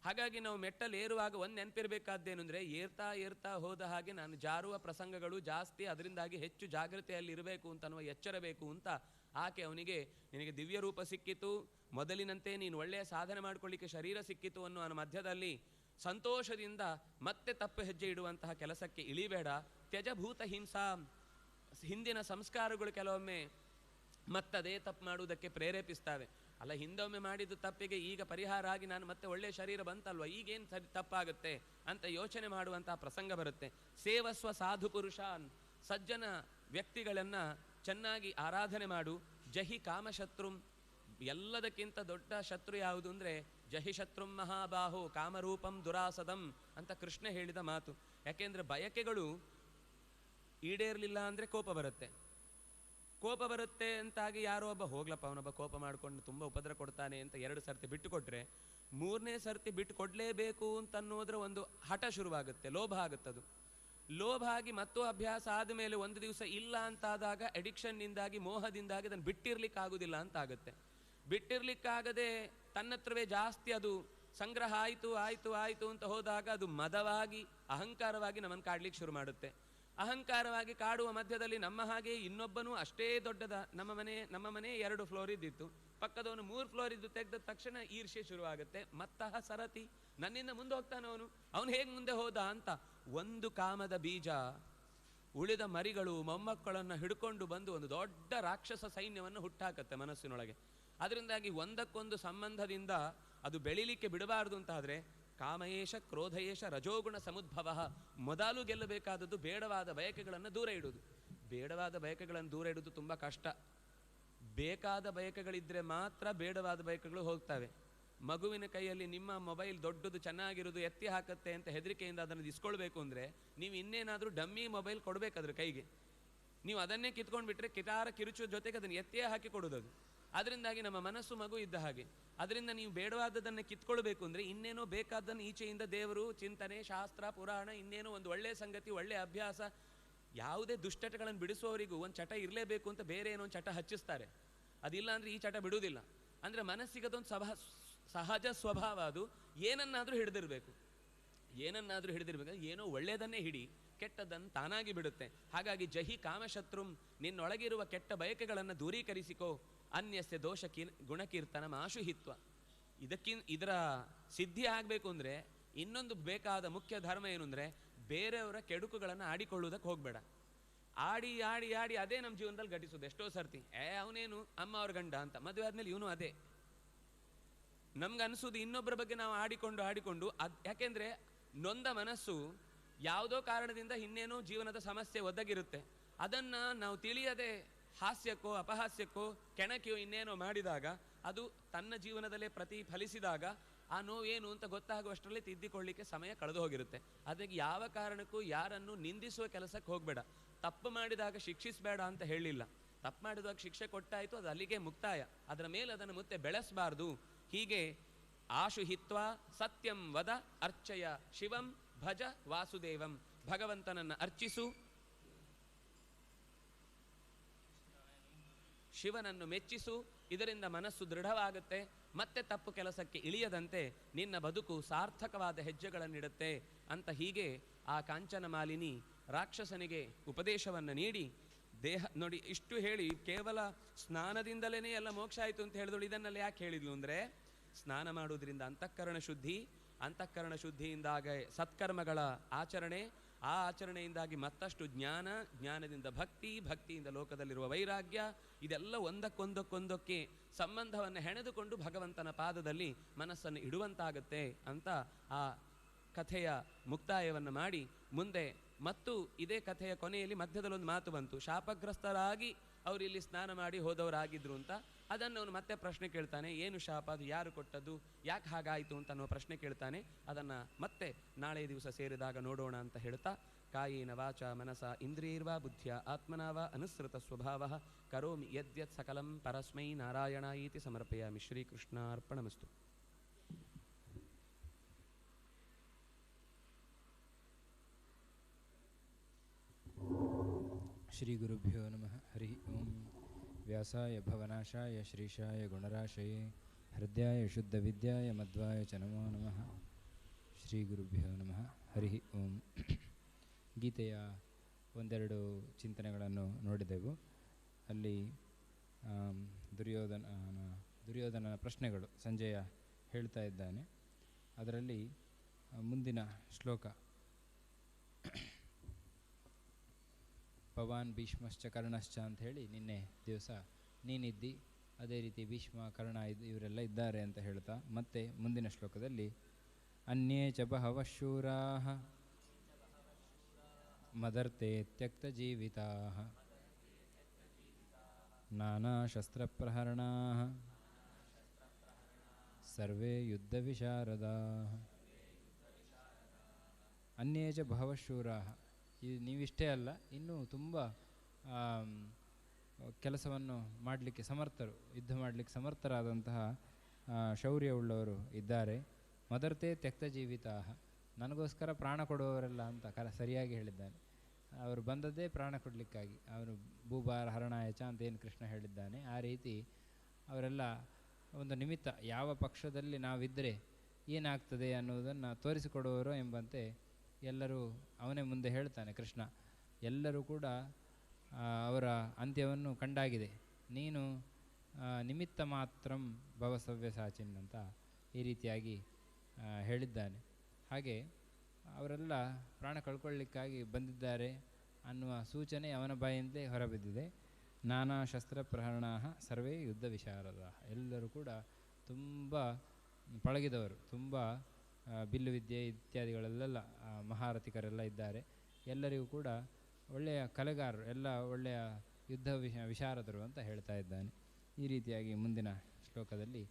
ಹಾಗಾಗಿ ನಾವು ಮೆಟ್ಟಲು ಏರುವಾಗ ಒಂದು ನೆನಪಿರಬೇಕಾದ್ದೇನು ಅಂದರೆ, ಏರ್ತಾ ಏರ್ತಾ ಹೋದ ಹಾಗೆ ನಾನು ಜಾರುವ ಪ್ರಸಂಗಗಳು ಜಾಸ್ತಿ, ಅದರಿಂದಾಗಿ ಹೆಚ್ಚು ಜಾಗೃತೆಯಲ್ಲಿ ಇರಬೇಕು ಅಂತ ಅನ್ನುವ ಎಚ್ಚರ ಬೇಕು ಅಂತ ಆಕೆ ಅವನಿಗೆ, ನಿನಗೆ ದಿವ್ಯ ರೂಪ ಸಿಕ್ಕಿತು, ಮೊದಲಿನಂತೆ ನೀನು ಒಳ್ಳೆಯ ಸಾಧನೆ ಮಾಡಿಕೊಳ್ಳಿಕ್ಕೆ ಶರೀರ ಸಿಕ್ಕಿತು ಅನ್ನುವ ಮಧ್ಯದಲ್ಲಿ ಸಂತೋಷದಿಂದ ಮತ್ತೆ ತಪ್ಪು ಹೆಜ್ಜೆ ಇಡುವಂತಹ ಕೆಲಸಕ್ಕೆ ಇಳಿಬೇಡ. ತ್ಯಜಭೂತ ಹಿಂಸಾ. ಹಿಂದಿನ ಸಂಸ್ಕಾರಗಳು ಕೆಲವೊಮ್ಮೆ ಮತ್ತದೇ ತಪ್ಪು ಮಾಡುವುದಕ್ಕೆ ಪ್ರೇರೇಪಿಸ್ತವೆ. ಅಲ್ಲ, ಹಿಂದೊಮ್ಮೆ ಮಾಡಿದ್ದು ತಪ್ಪಿಗೆ ಈಗ ಪರಿಹಾರ ಆಗಿ ನಾನು ಮತ್ತೆ ಒಳ್ಳೆಯ ಶರೀರ ಬಂತಲ್ವ, ಈಗೇನು ಸರಿ ತಪ್ಪಾಗುತ್ತೆ ಅಂತ ಯೋಚನೆ ಮಾಡುವಂತಹ ಪ್ರಸಂಗ ಬರುತ್ತೆ. ಸೇವಸ್ವ ಸಾಧು ಪುರುಷಾನ್, ಸಜ್ಜನ ವ್ಯಕ್ತಿಗಳನ್ನು ಚೆನ್ನಾಗಿ ಆರಾಧನೆ ಮಾಡು. ಜಹಿ ಕಾಮಶತ್ರುಂ, ಎಲ್ಲದಕ್ಕಿಂತ ದೊಡ್ಡ ಶತ್ರು ಯಾವುದು ಅಂದರೆ ಜಹಿ ಶತ್ರುಂ ಮಹಾಬಾಹೋ ಕಾಮರೂಪಂ ದುರಾಸದಂ ಅಂತ ಕೃಷ್ಣ ಹೇಳಿದ ಮಾತು. ಯಾಕೆಂದರೆ ಬಯಕೆಗಳು ಈಡೇರಲಿಲ್ಲ ಅಂದರೆ ಕೋಪ ಬರುತ್ತೆ. ಕೋಪ ಬರುತ್ತೆ ಅಂತಾಗಿ ಯಾರೋ ಒಬ್ಬ ಹೋಗ್ಲಪ್ಪ ಅವನೊಬ್ಬ ಕೋಪ ಮಾಡಿಕೊಂಡು ತುಂಬ ಉಪದ್ರ ಕೊಡ್ತಾನೆ ಅಂತ 2 ಸರ್ತಿ ಬಿಟ್ಟು ಕೊಟ್ಟರೆ 3ನೇ ಸರ್ತಿ ಬಿಟ್ಟು ಕೊಡಲೇಬೇಕು ಅಂತನ್ನೋದ್ರ ಒಂದು ಹಠ ಶುರುವಾಗುತ್ತೆ, ಲೋಭ ಆಗುತ್ತದು. ಲೋಭ ಆಗಿ ಮತ್ತು ಅಭ್ಯಾಸ ಆದಮೇಲೆ ಒಂದು ದಿವಸ ಇಲ್ಲ ಅಂತಾದಾಗ ಎಡಿಕ್ಷನ್ನಿಂದಾಗಿ, ಮೋಹದಿಂದಾಗಿ ಅದನ್ನು ಬಿಟ್ಟಿರ್ಲಿಕ್ಕಾಗೋದಿಲ್ಲ ಅಂತ ಆಗುತ್ತೆ. ಬಿಟ್ಟಿರ್ಲಿಕ್ಕಾಗದೆ ತನ್ನತ್ರವೇ ಜಾಸ್ತಿ ಅದು ಸಂಗ್ರಹ ಆಯಿತು ಆಯಿತು ಆಯಿತು ಅಂತ ಹೋದಾಗ ಅದು ಮದವಾಗಿ ಅಹಂಕಾರವಾಗಿ ನಮ್ಮನ್ನು ಕಾಡ್ಲಿಕ್ಕೆ ಶುರು ಮಾಡುತ್ತೆ. ಅಹಂಕಾರವಾಗಿ ಕಾಡುವ ಮಧ್ಯದಲ್ಲಿ ನಮ್ಮ ಹಾಗೆ ಇನ್ನೊಬ್ಬನು ಅಷ್ಟೇ ದೊಡ್ಡದ, ನಮ್ಮ ಮನೆ 2 ಫ್ಲೋರ್ ಇದ್ದಿತ್ತು, ಪಕ್ಕದವನು 3 ಫ್ಲೋರ್ ಇದ್ದು ತೆಗೆದ ತಕ್ಷಣ ಈರ್ಷ್ಯೆ ಶುರುವಾಗುತ್ತೆ. ಮತ್ತಹ ಸರತಿ, ನನ್ನಿಂದ ಮುಂದೆ ಹೋಗ್ತಾನವನು, ಅವನು ಹೇಗೆ ಮುಂದೆ ಹೋದ ಅಂತ ಒಂದು ಕಾಮದ ಬೀಜ ಉಳಿದ ಮರಿಗಳು ಮೊಮ್ಮಕ್ಕಳನ್ನು ಹಿಡ್ಕೊಂಡು ಬಂದು ಒಂದು ದೊಡ್ಡ ರಾಕ್ಷಸ ಸೈನ್ಯವನ್ನು ಹುಟ್ಟಾಕತ್ತೆ ಮನಸ್ಸಿನೊಳಗೆ. ಅದರಿಂದಾಗಿ ಒಂದಕ್ಕೊಂದು ಸಂಬಂಧದಿಂದ ಅದು ಬೆಳಿಲಿಕ್ಕೆ ಬಿಡಬಾರ್ದು ಅಂತಾದರೆ ಕಾಮಯೇಶ ಕ್ರೋಧಯೇಶ ರಜೋಗುಣ ಸಮುದ್ಭವ. ಮೊದಲು ಗೆಲ್ಲಬೇಕಾದದ್ದು ಬೇಡವಾದ ಬಯಕೆಗಳನ್ನು ದೂರ ಇಡುವುದು. ಬೇಡವಾದ ಬಯಕೆಗಳನ್ನು ದೂರ ಇಡುವುದು ತುಂಬ ಕಷ್ಟ. ಬೇಕಾದ ಬಯಕೆಗಳಿದ್ದರೆ ಮಾತ್ರ ಬೇಡವಾದ ಬಯಕೆಗಳು ಹೋಗ್ತವೆ. ಮಗುವಿನ ಕೈಯಲ್ಲಿ ನಿಮ್ಮ ಮೊಬೈಲ್ ದೊಡ್ಡದು ಚೆನ್ನಾಗಿರೋದು ಎತ್ತಿ ಹಾಕತ್ತೆ ಅಂತ ಹೆದರಿಕೆಯಿಂದ ಅದನ್ನು ಇಸ್ಕೊಳ್ಬೇಕು ಅಂದರೆ ನೀವು ಇನ್ನೇನಾದರೂ ಡಮ್ಮಿ ಮೊಬೈಲ್ ಕೊಡಬೇಕಾದ್ರೆ ಕೈಗೆ, ನೀವು ಅದನ್ನೇ ಕಿತ್ಕೊಂಡು ಬಿಟ್ಟರೆ ಕಿಟಾರ ಕಿರುಚುವ ಜೊತೆಗೆ ಅದನ್ನು ಎತ್ತಿಯೇ ಹಾಕಿ ಕೊಡೋದು. ಅದರಿಂದಾಗಿ ನಮ್ಮ ಮನಸ್ಸು ಮಗು ಇದ್ದ ಹಾಗೆ. ಅದರಿಂದ ನೀವು ಬೇಡವಾದದನ್ನು ಕಿತ್ಕೊಳ್ಬೇಕು ಅಂದರೆ ಇನ್ನೇನೋ ಬೇಕಾದ್ದನ್ನು ಈಚೆಯಿಂದ ದೇವರು, ಚಿಂತನೆ, ಶಾಸ್ತ್ರ, ಪುರಾಣ, ಇನ್ನೇನೋ ಒಂದು ಒಳ್ಳೆಯ ಸಂಗತಿ, ಒಳ್ಳೆಯ ಅಭ್ಯಾಸ, ಯಾವುದೇ ದುಶ್ಚಟಗಳನ್ನು ಬಿಡಿಸುವವರಿಗೂ ಒಂದು ಚಟ ಇರಲೇಬೇಕು ಅಂತ ಬೇರೆ ಏನೋ ಒಂದು ಚಟ ಹಚ್ಚಿಸ್ತಾರೆ. ಅದಿಲ್ಲ ಅಂದರೆ ಈ ಚಟ ಬಿಡುವುದಿಲ್ಲ. ಅಂದರೆ ಮನಸ್ಸಿಗೆ ಅದೊಂದು ಸಹಜ ಸ್ವಭಾವ, ಅದು ಏನನ್ನಾದರೂ ಹಿಡಿದಿರಬೇಕು. ಏನೋ ಒಳ್ಳೆಯದನ್ನೇ ಹಿಡಿ, ಕೆಟ್ಟದ್ದನ್ನು ತಾನಾಗಿ ಬಿಡುತ್ತೆ. ಹಾಗಾಗಿ ಜಹಿ ಕಾಮಶತ್ರುಂ, ನಿನ್ನೊಳಗಿರುವ ಕೆಟ್ಟ ಬಯಕೆಗಳನ್ನು ದೂರೀಕರಿಸಿಕೋ. ಅನ್ಯಸ್ಯ ದೋಷ ಗುಣಕೀರ್ತನ ಮಾಶುಹಿತ್ವ. ಇದರ ಸಿದ್ಧಿ ಆಗಬೇಕು ಅಂದರೆ ಇನ್ನೊಂದು ಬೇಕಾದ ಮುಖ್ಯ ಧರ್ಮ ಏನು ಅಂದರೆ ಬೇರೆಯವರ ಕೆಡುಕುಗಳನ್ನು ಆಡಿಕೊಳ್ಳುವುದಕ್ಕೆ ಹೋಗಬೇಡ. ಆಡಿ ಆಡಿ ಆಡಿ ಅದೇ ನಮ್ಮ ಜೀವನದಲ್ಲಿ ಘಟಿಸೋದು. ಎಷ್ಟೋ ಸರ್ತಿ ಅವನೇನು ಅಮ್ಮ ಅವ್ರ ಗಂಡ ಅಂತ, ಮದುವೆ ಆದಮೇಲೆ ಇವನು ಅದೇ. ನಮ್ಗೆ ಅನಿಸೋದು ಇನ್ನೊಬ್ಬರ ಬಗ್ಗೆ ನಾವು ಆಡಿಕೊಂಡು ಯಾಕೆಂದರೆ ನೊಂದ ಮನಸ್ಸು ಯಾವುದೋ ಕಾರಣದಿಂದ ಇನ್ನೇನೋ ಜೀವನದ ಸಮಸ್ಯೆ ಒದಗಿರುತ್ತೆ. ಅದನ್ನು ನಾವು ತಿಳಿಯದೆ ಹಾಸ್ಯಕ್ಕೋ ಅಪಹಾಸ್ಯಕ್ಕೋ ಕೆಣಕಿಯೋ ಇನ್ನೇನೋ ಮಾಡಿದಾಗ ಅದು ತನ್ನ ಜೀವನದಲ್ಲೇ ಪ್ರತಿಫಲಿಸಿದಾಗ ಆ ನೋವೇನು ಅಂತ ಗೊತ್ತಾಗುವಷ್ಟರಲ್ಲಿ ತಿದ್ದಿಕೊಳ್ಳಿಕ್ಕೆ ಸಮಯ ಕಳೆದು ಹೋಗಿರುತ್ತೆ. ಅದಕ್ಕೆ ಯಾವ ಕಾರಣಕ್ಕೂ ಯಾರನ್ನು ನಿಂದಿಸುವ ಕೆಲಸಕ್ಕೆ ಹೋಗಬೇಡ. ತಪ್ಪು ಮಾಡಿದಾಗ ಶಿಕ್ಷಿಸಬೇಡ ಅಂತ ಹೇಳಿಲ್ಲ. ತಪ್ಪು ಮಾಡಿದಾಗ ಶಿಕ್ಷೆ ಕೊಟ್ಟಾಯಿತು, ಅದು ಅಲ್ಲಿಗೆ ಮುಕ್ತಾಯ. ಅದರ ಮೇಲೆ ಅದನ್ನು ಮತ್ತೆ ಬೆಳೆಸಬಾರ್ದು. ಹೀಗೆ ಆಶುಹಿತ್ವ ಸತ್ಯಂ ವದ ಅರ್ಚಯ ಶಿವಂ ಭಜ ವಾಸುದೇವಂ. ಭಗವಂತನನ್ನು ಅರ್ಚಿಸು, ಶಿವನನ್ನು ಮೆಚ್ಚಿಸು. ಇದರಿಂದ ಮನಸ್ಸು ದೃಢವಾಗುತ್ತೆ. ಮತ್ತೆ ತಪ್ಪು ಕೆಲಸಕ್ಕೆ ಇಳಿಯದಂತೆ ನಿನ್ನ ಬದುಕು ಸಾರ್ಥಕವಾದ ಹೆಜ್ಜೆಗಳನ್ನಿಡುತ್ತೆ ಅಂತ ಹೀಗೆ ಆ ಕಾಂಚನ ಮಾಲಿನಿ ರಾಕ್ಷಸನಿಗೆ ಉಪದೇಶವನ್ನು ನೀಡಿ ನೋಡಿ ಇಷ್ಟು ಹೇಳಿ ಕೇವಲ ಸ್ನಾನದಿಂದಲೇ ಎಲ್ಲ ಮೋಕ್ಷ ಆಯಿತು ಅಂತ ಹೇಳಿದಳು. ಇದನ್ನೆಲ್ಲ ಯಾಕೆ ಹೇಳಿದ್ಲು ಅಂದರೆ ಸ್ನಾನ ಮಾಡುವುದರಿಂದ ಅಂತಃಕರಣ ಶುದ್ಧಿಯಿಂದಾಗ ಸತ್ಕರ್ಮಗಳ ಆಚರಣೆ, ಆ ಆಚರಣೆಯಿಂದಾಗಿ ಮತ್ತಷ್ಟು ಜ್ಞಾನದಿಂದ ಭಕ್ತಿಯಿಂದ ಲೋಕದಲ್ಲಿರುವ ವೈರಾಗ್ಯ, ಇದೆಲ್ಲ ಒಂದಕ್ಕೊಂದಕ್ಕೆ ಸಂಬಂಧವನ್ನು ಹೆಣೆದುಕೊಂಡು ಭಗವಂತನ ಪಾದದಲ್ಲಿ ಮನಸ್ಸನ್ನು ಇಡುವಂತಾಗತ್ತೆ ಅಂತ ಆ ಕಥೆಯ ಮುಕ್ತಾಯವನ್ನು ಮಾಡಿ ಮುಂದೆ ಮತ್ತು ಇದೇ ಕಥೆಯ ಕೊನೆಯಲ್ಲಿ ಮಧ್ಯದಲ್ಲೊಂದು ಮಾತು ಬಂತು. ಶಾಪಗ್ರಸ್ತರಾಗಿ ಅವರು ಇಲ್ಲಿ ಸ್ನಾನ ಮಾಡಿ ಹೋದವರಾಗಿದ್ರು ಅಂತ. ಅದನ್ನು ಅವನು ಮತ್ತೆ ಪ್ರಶ್ನೆ ಕೇಳ್ತಾನೆ, ಏನು ಶಾಪ, ಅದು ಯಾರು ಕೊಟ್ಟದ್ದು, ಯಾಕೆ ಹಾಗಾಯಿತು ಅಂತ ಅನ್ನೋ ಪ್ರಶ್ನೆ ಕೇಳ್ತಾನೆ. ಅದನ್ನು ಮತ್ತೆ ನಾಳೆ ದಿವಸ ಸೇರಿದಾಗ ನೋಡೋಣ ಅಂತ ಹೇಳ್ತಾ, ಕಾಯೇನ ವಾಚ ಮನಸ ಇಂದ್ರಿಯರ್ವಾ ಬುದ್ಧಿಯ ಆತ್ಮನಾವ ಅನುಸೃತ ಸ್ವಭಾವ ಕರೋಮಿ ಯದ್ಯತ್ ಸಕಲಂ ಪರಸ್ಮೈ ನಾರಾಯಣಾಯೀತಿ ಸಮರ್ಪಯಾಮಿ. ಶ್ರೀಕೃಷ್ಣಾರ್ಪಣಮಸ್ತು. ಶ್ರೀ ಗುರುಭ್ಯೋ ನಮಃ. ಹರಿ ಓಂ. ವ್ಯಾಸಾಯ ಭವನಾಶಾಯ ಶ್ರೀಶಾಯ ಗುಣರಾಶಯೇ ಹೃದಯಾಯ ಶುದ್ಧ ವಿದ್ಯಾಯ ಮಧ್ವಾಯ ಚ ನಮೋ ನಮಃ. ಶ್ರೀ ಗುರುಭ್ಯೋ ನಮಃ. ಹರಿ ಓಂ. ಗೀತೆಯ ಒಂದೆರಡು ಚಿಂತನೆಗಳನ್ನು ನೋಡಿದೆವು. ಅಲ್ಲಿ ದುರ್ಯೋಧನನ ಪ್ರಶ್ನೆಗಳು ಸಂಜಯ ಹೇಳ್ತಾ ಇದ್ದಾನೆ. ಅದರಲ್ಲಿ ಮುಂದಿನ ಶ್ಲೋಕ, ಪವಾನ್ ಭೀಷ್ಮಶ್ಚ ಕರ್ಣಶ್ಚ ಅಂತ ಹೇಳಿ ನಿನ್ನೆ ದಿವಸ ನೀನಿದ್ದಿ, ಅದೇ ರೀತಿ ಭೀಷ್ಮ ಕರ್ಣ ಇವರೆಲ್ಲ ಇದ್ದಾರೆ ಅಂತ ಹೇಳ್ತಾ, ಮತ್ತೆ ಮುಂದಿನ ಶ್ಲೋಕದಲ್ಲಿ ಅನ್ಯೇ ಚ ಬಹವಃ ಶೂರಾಃ ಮದರ್ತೆ ತ್ಯಕ್ತ ಜೀವಿತಾಃ ನಾನಾ ಶಸ್ತ್ರಪ್ರಹರಣಾಃ ಸರ್ವೇ ಯುದ್ಧ ವಿಶಾರದಾಃ. ಅನ್ಯೇ ಚ ಬಹವಃ ಶೂರಾಃ, ನೀವಿಷ್ಟೇ ಅಲ್ಲ, ಇನ್ನೂ ತುಂಬ ಕೆಲಸವನ್ನು ಮಾಡಲಿಕ್ಕೆ ಸಮರ್ಥರು, ಯುದ್ಧ ಮಾಡಲಿಕ್ಕೆ ಸಮರ್ಥರಾದಂತಹ ಶೌರ್ಯವುಳ್ಳವರು ಇದ್ದಾರೆ. ಮದರ್ತೆ ತ್ಯಕ್ತ ಜೀವಿತಾಃ, ನನಗೋಸ್ಕರ ಪ್ರಾಣ ಕೊಡುವವರೆಲ್ಲ ಅಂತ ಸರಿಯಾಗಿ ಹೇಳಿದ್ದಾನೆ. ಅವರು ಬಂದದ್ದೇ ಪ್ರಾಣ ಕೊಡಲಿಕ್ಕಾಗಿ. ಅವರು ಭೂಭಾರ ಹರಣಾಯಚ ಅಂತ ಏನು ಕೃಷ್ಣ ಹೇಳಿದ್ದಾನೆ, ಆ ರೀತಿ ಅವರೆಲ್ಲ ಒಂದು ನಿಮಿತ್ತ, ಯಾವ ಪಕ್ಷದಲ್ಲಿ ನಾವಿದ್ದರೆ ಏನಾಗ್ತದೆ ಅನ್ನೋದನ್ನು ತೋರಿಸಿಕೊಡುವವರು ಎಂಬಂತೆ ಎಲ್ಲರೂ ಅವನೇ ಮುಂದೆ ಹೇಳ್ತಾನೆ ಕೃಷ್ಣ. ಎಲ್ಲರೂ ಕೂಡ ಅವರ ಅಂತ್ಯವನ್ನು ಕಂಡಾಗಿದೆ, ನೀನು ನಿಮಿತ್ತ ಮಾತ್ರಂ ಭವಸವ್ಯಸಾಚಿನ್ ಅಂತ ಈ ರೀತಿಯಾಗಿ ಹೇಳಿದ್ದಾನೆ. ಹಾಗೆ ಅವರೆಲ್ಲ ಪ್ರಾಣ ಕಳ್ಕೊಳ್ಳಿಕ್ಕಾಗಿ ಬಂದಿದ್ದಾರೆ ಅನ್ನುವ ಸೂಚನೆ ಅವನ ಬಾಯಿಂದಲೇ ಹೊರಬಿದ್ದಿದೆ. ನಾನಾ ಶಸ್ತ್ರ ಪ್ರಹರಣಾಃ ಸರ್ವೇ ಯುದ್ಧ ವಿಶಾರದಾಃ, ಎಲ್ಲರೂ ಕೂಡ ತುಂಬ ಪಳಗಿದವರು, ತುಂಬ ಬಿಲ್ಲು ವಿದ್ಯೆ ಇತ್ಯಾದಿಗಳಲ್ಲೆಲ್ಲ ಮಹಾರಥಿಕರೆಲ್ಲ ಇದ್ದಾರೆ. ಎಲ್ಲರಿಗೂ ಕೂಡ ಒಳ್ಳೆಯ ಕಲೆಗಾರರು, ಎಲ್ಲ ಒಳ್ಳೆಯ ಯುದ್ಧ ವಿಶಾರದರು ಅಂತ ಹೇಳ್ತಾ ಇದ್ದಾನೆ. ಈ ರೀತಿಯಾಗಿ ಮುಂದಿನ ಶ್ಲೋಕದಲ್ಲಿ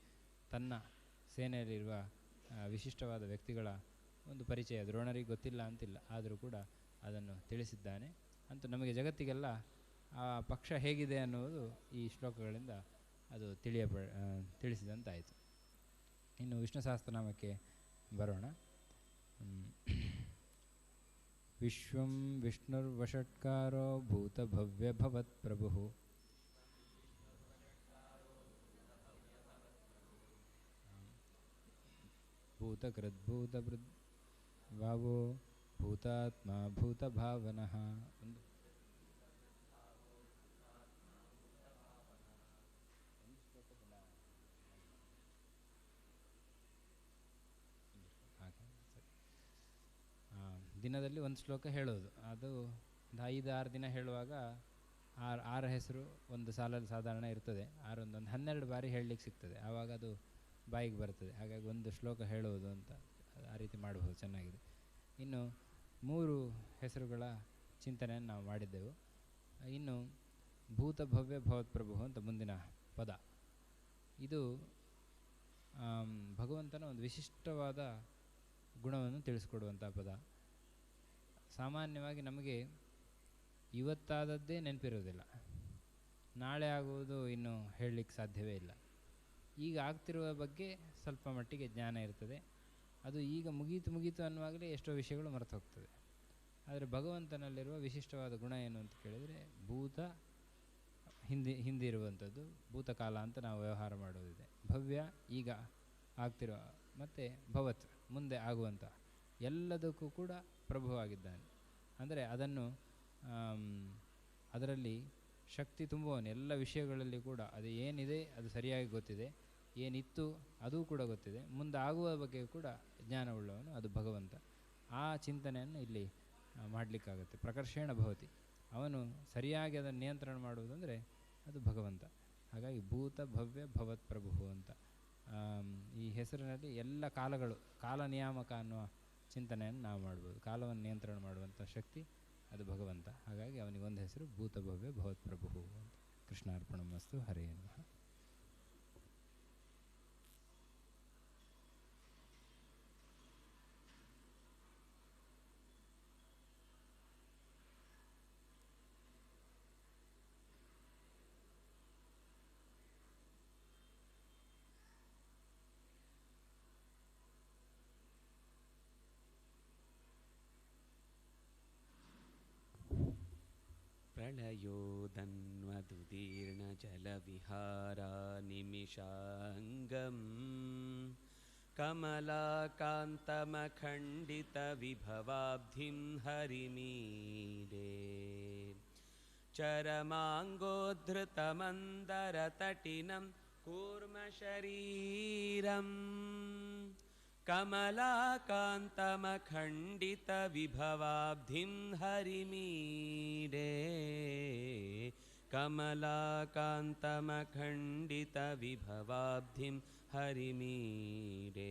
ತನ್ನ ಸೇನೆಯಲ್ಲಿರುವ ವಿಶಿಷ್ಟವಾದ ವ್ಯಕ್ತಿಗಳ ಒಂದು ಪರಿಚಯ ದ್ರೋಣರಿಗೆ ಗೊತ್ತಿಲ್ಲ ಅಂತಿಲ್ಲ, ಆದರೂ ಕೂಡ ಅದನ್ನು ತಿಳಿಸಿದ್ದಾನೆ. ಅಂತೂ ನಮಗೆ ಜಗತ್ತಿಗೆಲ್ಲ ಆ ಪಕ್ಷ ಹೇಗಿದೆ ಅನ್ನುವುದು ಈ ಶ್ಲೋಕಗಳಿಂದ ಅದು ತಿಳಿಸಿದಂತಾಯಿತು. ಇನ್ನು ವಿಷ್ಣು ಸಹಸ್ರನಾಮಕ್ಕೆ ಬರೋಣ. ವಿಶ್ವಂ ವಿಷ್ಣುರ್ವಷಟ್ಕಾರೋ ಭೂತಭವ್ಯ ಭವತ್ ಪ್ರಭುಃ ಭೂತಕೃದ್ಭೂತಭೃದ್ ಭಾವೋ ಭೂತಾತ್ಮ ಭೂತಭಾವನಃ. ಒಂದು ದಿನದಲ್ಲಿ ಒಂದು ಶ್ಲೋಕ ಹೇಳೋದು, ಅದು ಒಂದು 5-6 ದಿನ ಹೇಳುವಾಗ 6 ಹೆಸರು ಒಂದು ಸಾಲಲ್ಲಿ ಸಾಧಾರಣ ಇರ್ತದೆ. ಒಂದು 12 ಬಾರಿ ಹೇಳಲಿಕ್ಕೆ ಸಿಗ್ತದೆ, ಆವಾಗ ಅದು ಬಾಯಿಗೆ ಬರ್ತದೆ. ಹಾಗಾಗಿ ಒಂದು ಶ್ಲೋಕ ಹೇಳುವುದು ಅಂತ ಆ ರೀತಿ ಮಾಡಬಹುದು, ಚೆನ್ನಾಗಿದೆ. ಇನ್ನು 3 ಹೆಸರುಗಳ ಚಿಂತನೆಯನ್ನು ನಾವು ಮಾಡಿದ್ದೆವು. ಇನ್ನು ಭೂತಭವ್ಯ ಭವತ್ಪ್ರಭು ಅಂತ ಮುಂದಿನ ಪದ, ಇದು ಭಗವಂತನ ಒಂದು ವಿಶಿಷ್ಟವಾದ ಗುಣವನ್ನು ತಿಳಿಸ್ಕೊಡುವಂಥ ಪದ. ಸಾಮಾನ್ಯವಾಗಿ ನಮಗೆ ಇವತ್ತಾದದ್ದೇ ನೆನಪಿರೋದಿಲ್ಲ, ನಾಳೆ ಆಗುವುದು ಇನ್ನು ಹೇಳಲಿಕ್ಕೆ ಸಾಧ್ಯವೇ ಇಲ್ಲ. ಈಗ ಆಗ್ತಿರುವ ಬಗ್ಗೆ ಸ್ವಲ್ಪ ಮಟ್ಟಿಗೆ ಜ್ಞಾನ ಇರ್ತದೆ, ಅದು ಈಗ ಮುಗೀತು ಅನ್ನುವಾಗಲೇ ಎಷ್ಟೋ ವಿಷಯಗಳು ಮರೆತು ಹೋಗ್ತದೆ. ಆದರೆ ಭಗವಂತನಲ್ಲಿರುವ ವಿಶಿಷ್ಟವಾದ ಗುಣ ಏನು ಅಂತ ಕೇಳಿದರೆ, ಭೂತ ಹಿಂದಿರುವಂಥದ್ದು, ಭೂತಕಾಲ ಅಂತ ನಾವು ವ್ಯವಹಾರ ಮಾಡೋದಿದೆ. ಭವ್ಯ ಈಗ ಆಗ್ತಿರುವ, ಮತ್ತು ಭವತ್ ಮುಂದೆ ಆಗುವಂಥ ಎಲ್ಲದಕ್ಕೂ ಕೂಡ ಪ್ರಭುವಾಗಿದ್ದಾನೆ. ಅಂದರೆ ಅದರಲ್ಲಿ ಶಕ್ತಿ ತುಂಬುವವನು, ಎಲ್ಲ ವಿಷಯಗಳಲ್ಲಿ ಕೂಡ ಅದು ಏನಿದೆ ಅದು ಸರಿಯಾಗಿ ಗೊತ್ತಿದೆ, ಏನಿತ್ತು ಅದೂ ಕೂಡ ಗೊತ್ತಿದೆ, ಮುಂದೆ ಆಗುವ ಬಗ್ಗೆ ಕೂಡ ಜ್ಞಾನವುಳ್ಳವನು ಅದು ಭಗವಂತ. ಆ ಚಿಂತನೆಯನ್ನು ಇಲ್ಲಿ ಮಾಡಲಿಕ್ಕಾಗತ್ತೆ. ಪ್ರಕರ್ಷೇಣ ಭವತಿ, ಅವನು ಸರಿಯಾಗಿ ಅದನ್ನು ನಿಯಂತ್ರಣ ಮಾಡುವುದಂದರೆ ಅದು ಭಗವಂತ. ಹಾಗಾಗಿ ಭೂತ ಭವ್ಯ ಭವತ್ ಪ್ರಭು ಅಂತ ಈ ಹೆಸರಿನಲ್ಲಿ ಎಲ್ಲ ಕಾಲಗಳು, ಕಾಲ ನಿಯಾಮಕ ಅನ್ನುವ ಚಿಂತನೆಯನ್ನು ನಾವು ಮಾಡ್ಬೋದು. ಕಾಲವನ್ನು ನಿಯಂತ್ರಣ ಮಾಡುವಂಥ ಶಕ್ತಿ ಅದು ಭಗವಂತ. ಹಾಗಾಗಿ ಅವನಿಗೊಂದು ಹೆಸರು ಭೂತ ಭವ್ಯ ಭವತ್ ಪ್ರಭು ಅಂತ. कृष्णार्पणमस्तु. हरे नमः. प्रलयोदन्वदुदीर्णजलविहारानिमिषाङ्गम् कमलाकान्तमखण्डितविभवाब्धिं हरिमीडे चरमाङ्गोद्धृतमन्दरतटिनं कूर्मशरीरम् कमलाकान्तमखण्डितविभवाब्धिं हरिमीडे कमलाकान्तमखण्डितविभवाब्धिं हरिमीडे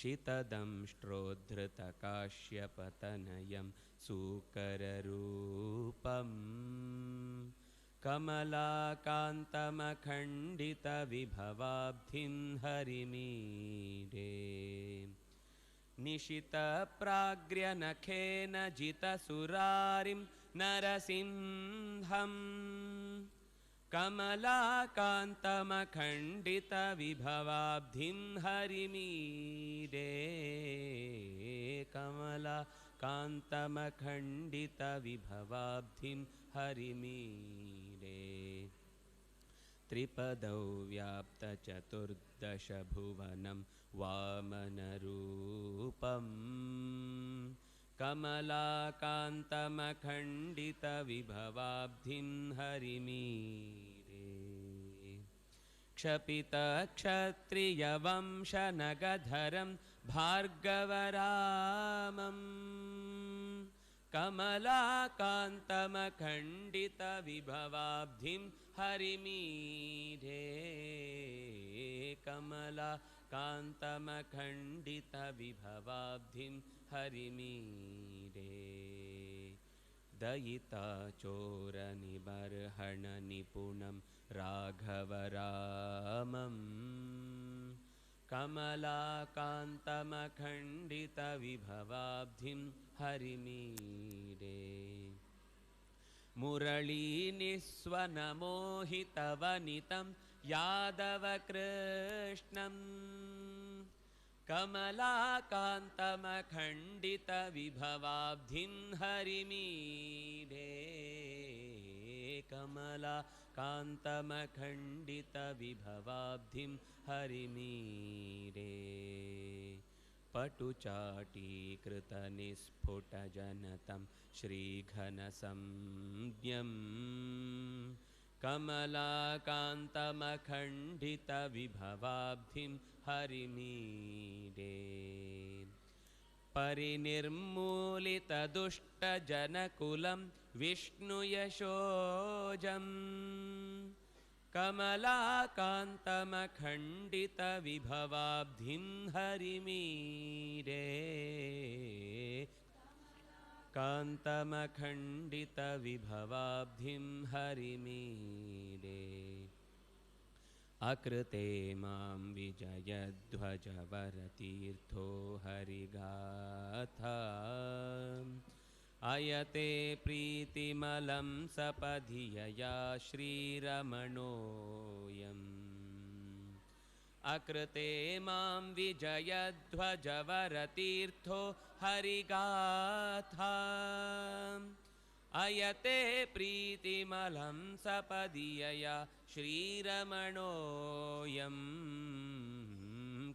शितदंष्ट्रोद्धृतकाश्यपतनयं सूकररूपम् कमलाकान्तमखण्डितविभवाब्धिं हरिमीडे निशितप्राग्र्यनखेन जितसुरारिं नरसिंहम् कमलाकान्तमखण्डितविभवाब्धिं हरिमीडे कमलाकान्तमखण्डितविभवाब्धिं हरिमीडे त्रिपदौ व्याप्तचतुर्दशभुवनं वामनरूपम् कमलाकान्तमखण्डितविभवाब्धिं हरिमीडे क्षपितक्षत्रियवंशनगधरं भार्गवरामम् कमलाकान्तमखण्डितविभवाब्धिं हरिमीडे कमलाकान्तमखण्डितविभवाब्धिं हरिमीडे दयिताचोरनिबर्हणनिपुणं राघवरामम् कमलाकान्तमखण्डितविभवाब्धिं हरिमीडे मुरळीनिस्वनमोहितवनितं यादवकृष्णं कमलाकान्तमखण्डितविभवाब्धिं हरिमीडे कमलाकान्तमखण्डितविभवाब्धिं हरिमीडे पटुचाटीकृतनिस्फुटजनतं श्रीघनसंज्ञम् कमलाकान्तमखण्डितविभवाब्धिं हरिमीडे परिनिर्मूलितदुष्टजनकुलं विष्णुयशोजम् कमलाकान्तमखण्डितविभवाब्धिं हरिमीडे कान्तमखण्डितविभवाब्धिं हरिमीडे अकृते मां विजयध्वजवरतीर्थो हरिगाथा अयते प्रीतिमलं सपदि यया श्रीरमणोऽयम् अकृते मां विजयध्वजवरतीर्थो हरिगाथा अयते प्रीतिमलं सपदि यया श्रीरमणोऽयम्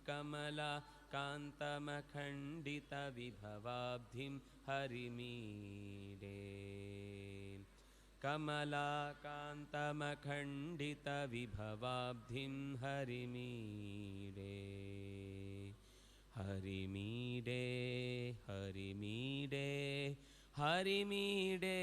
कमलाकान्तमखण्डितविभवाब्धिं हरिमीडे कमलाकान्तमखण्डितविभवाब्धिं हरिमीडे हरिमीडे हरिमीडे हरिमीडे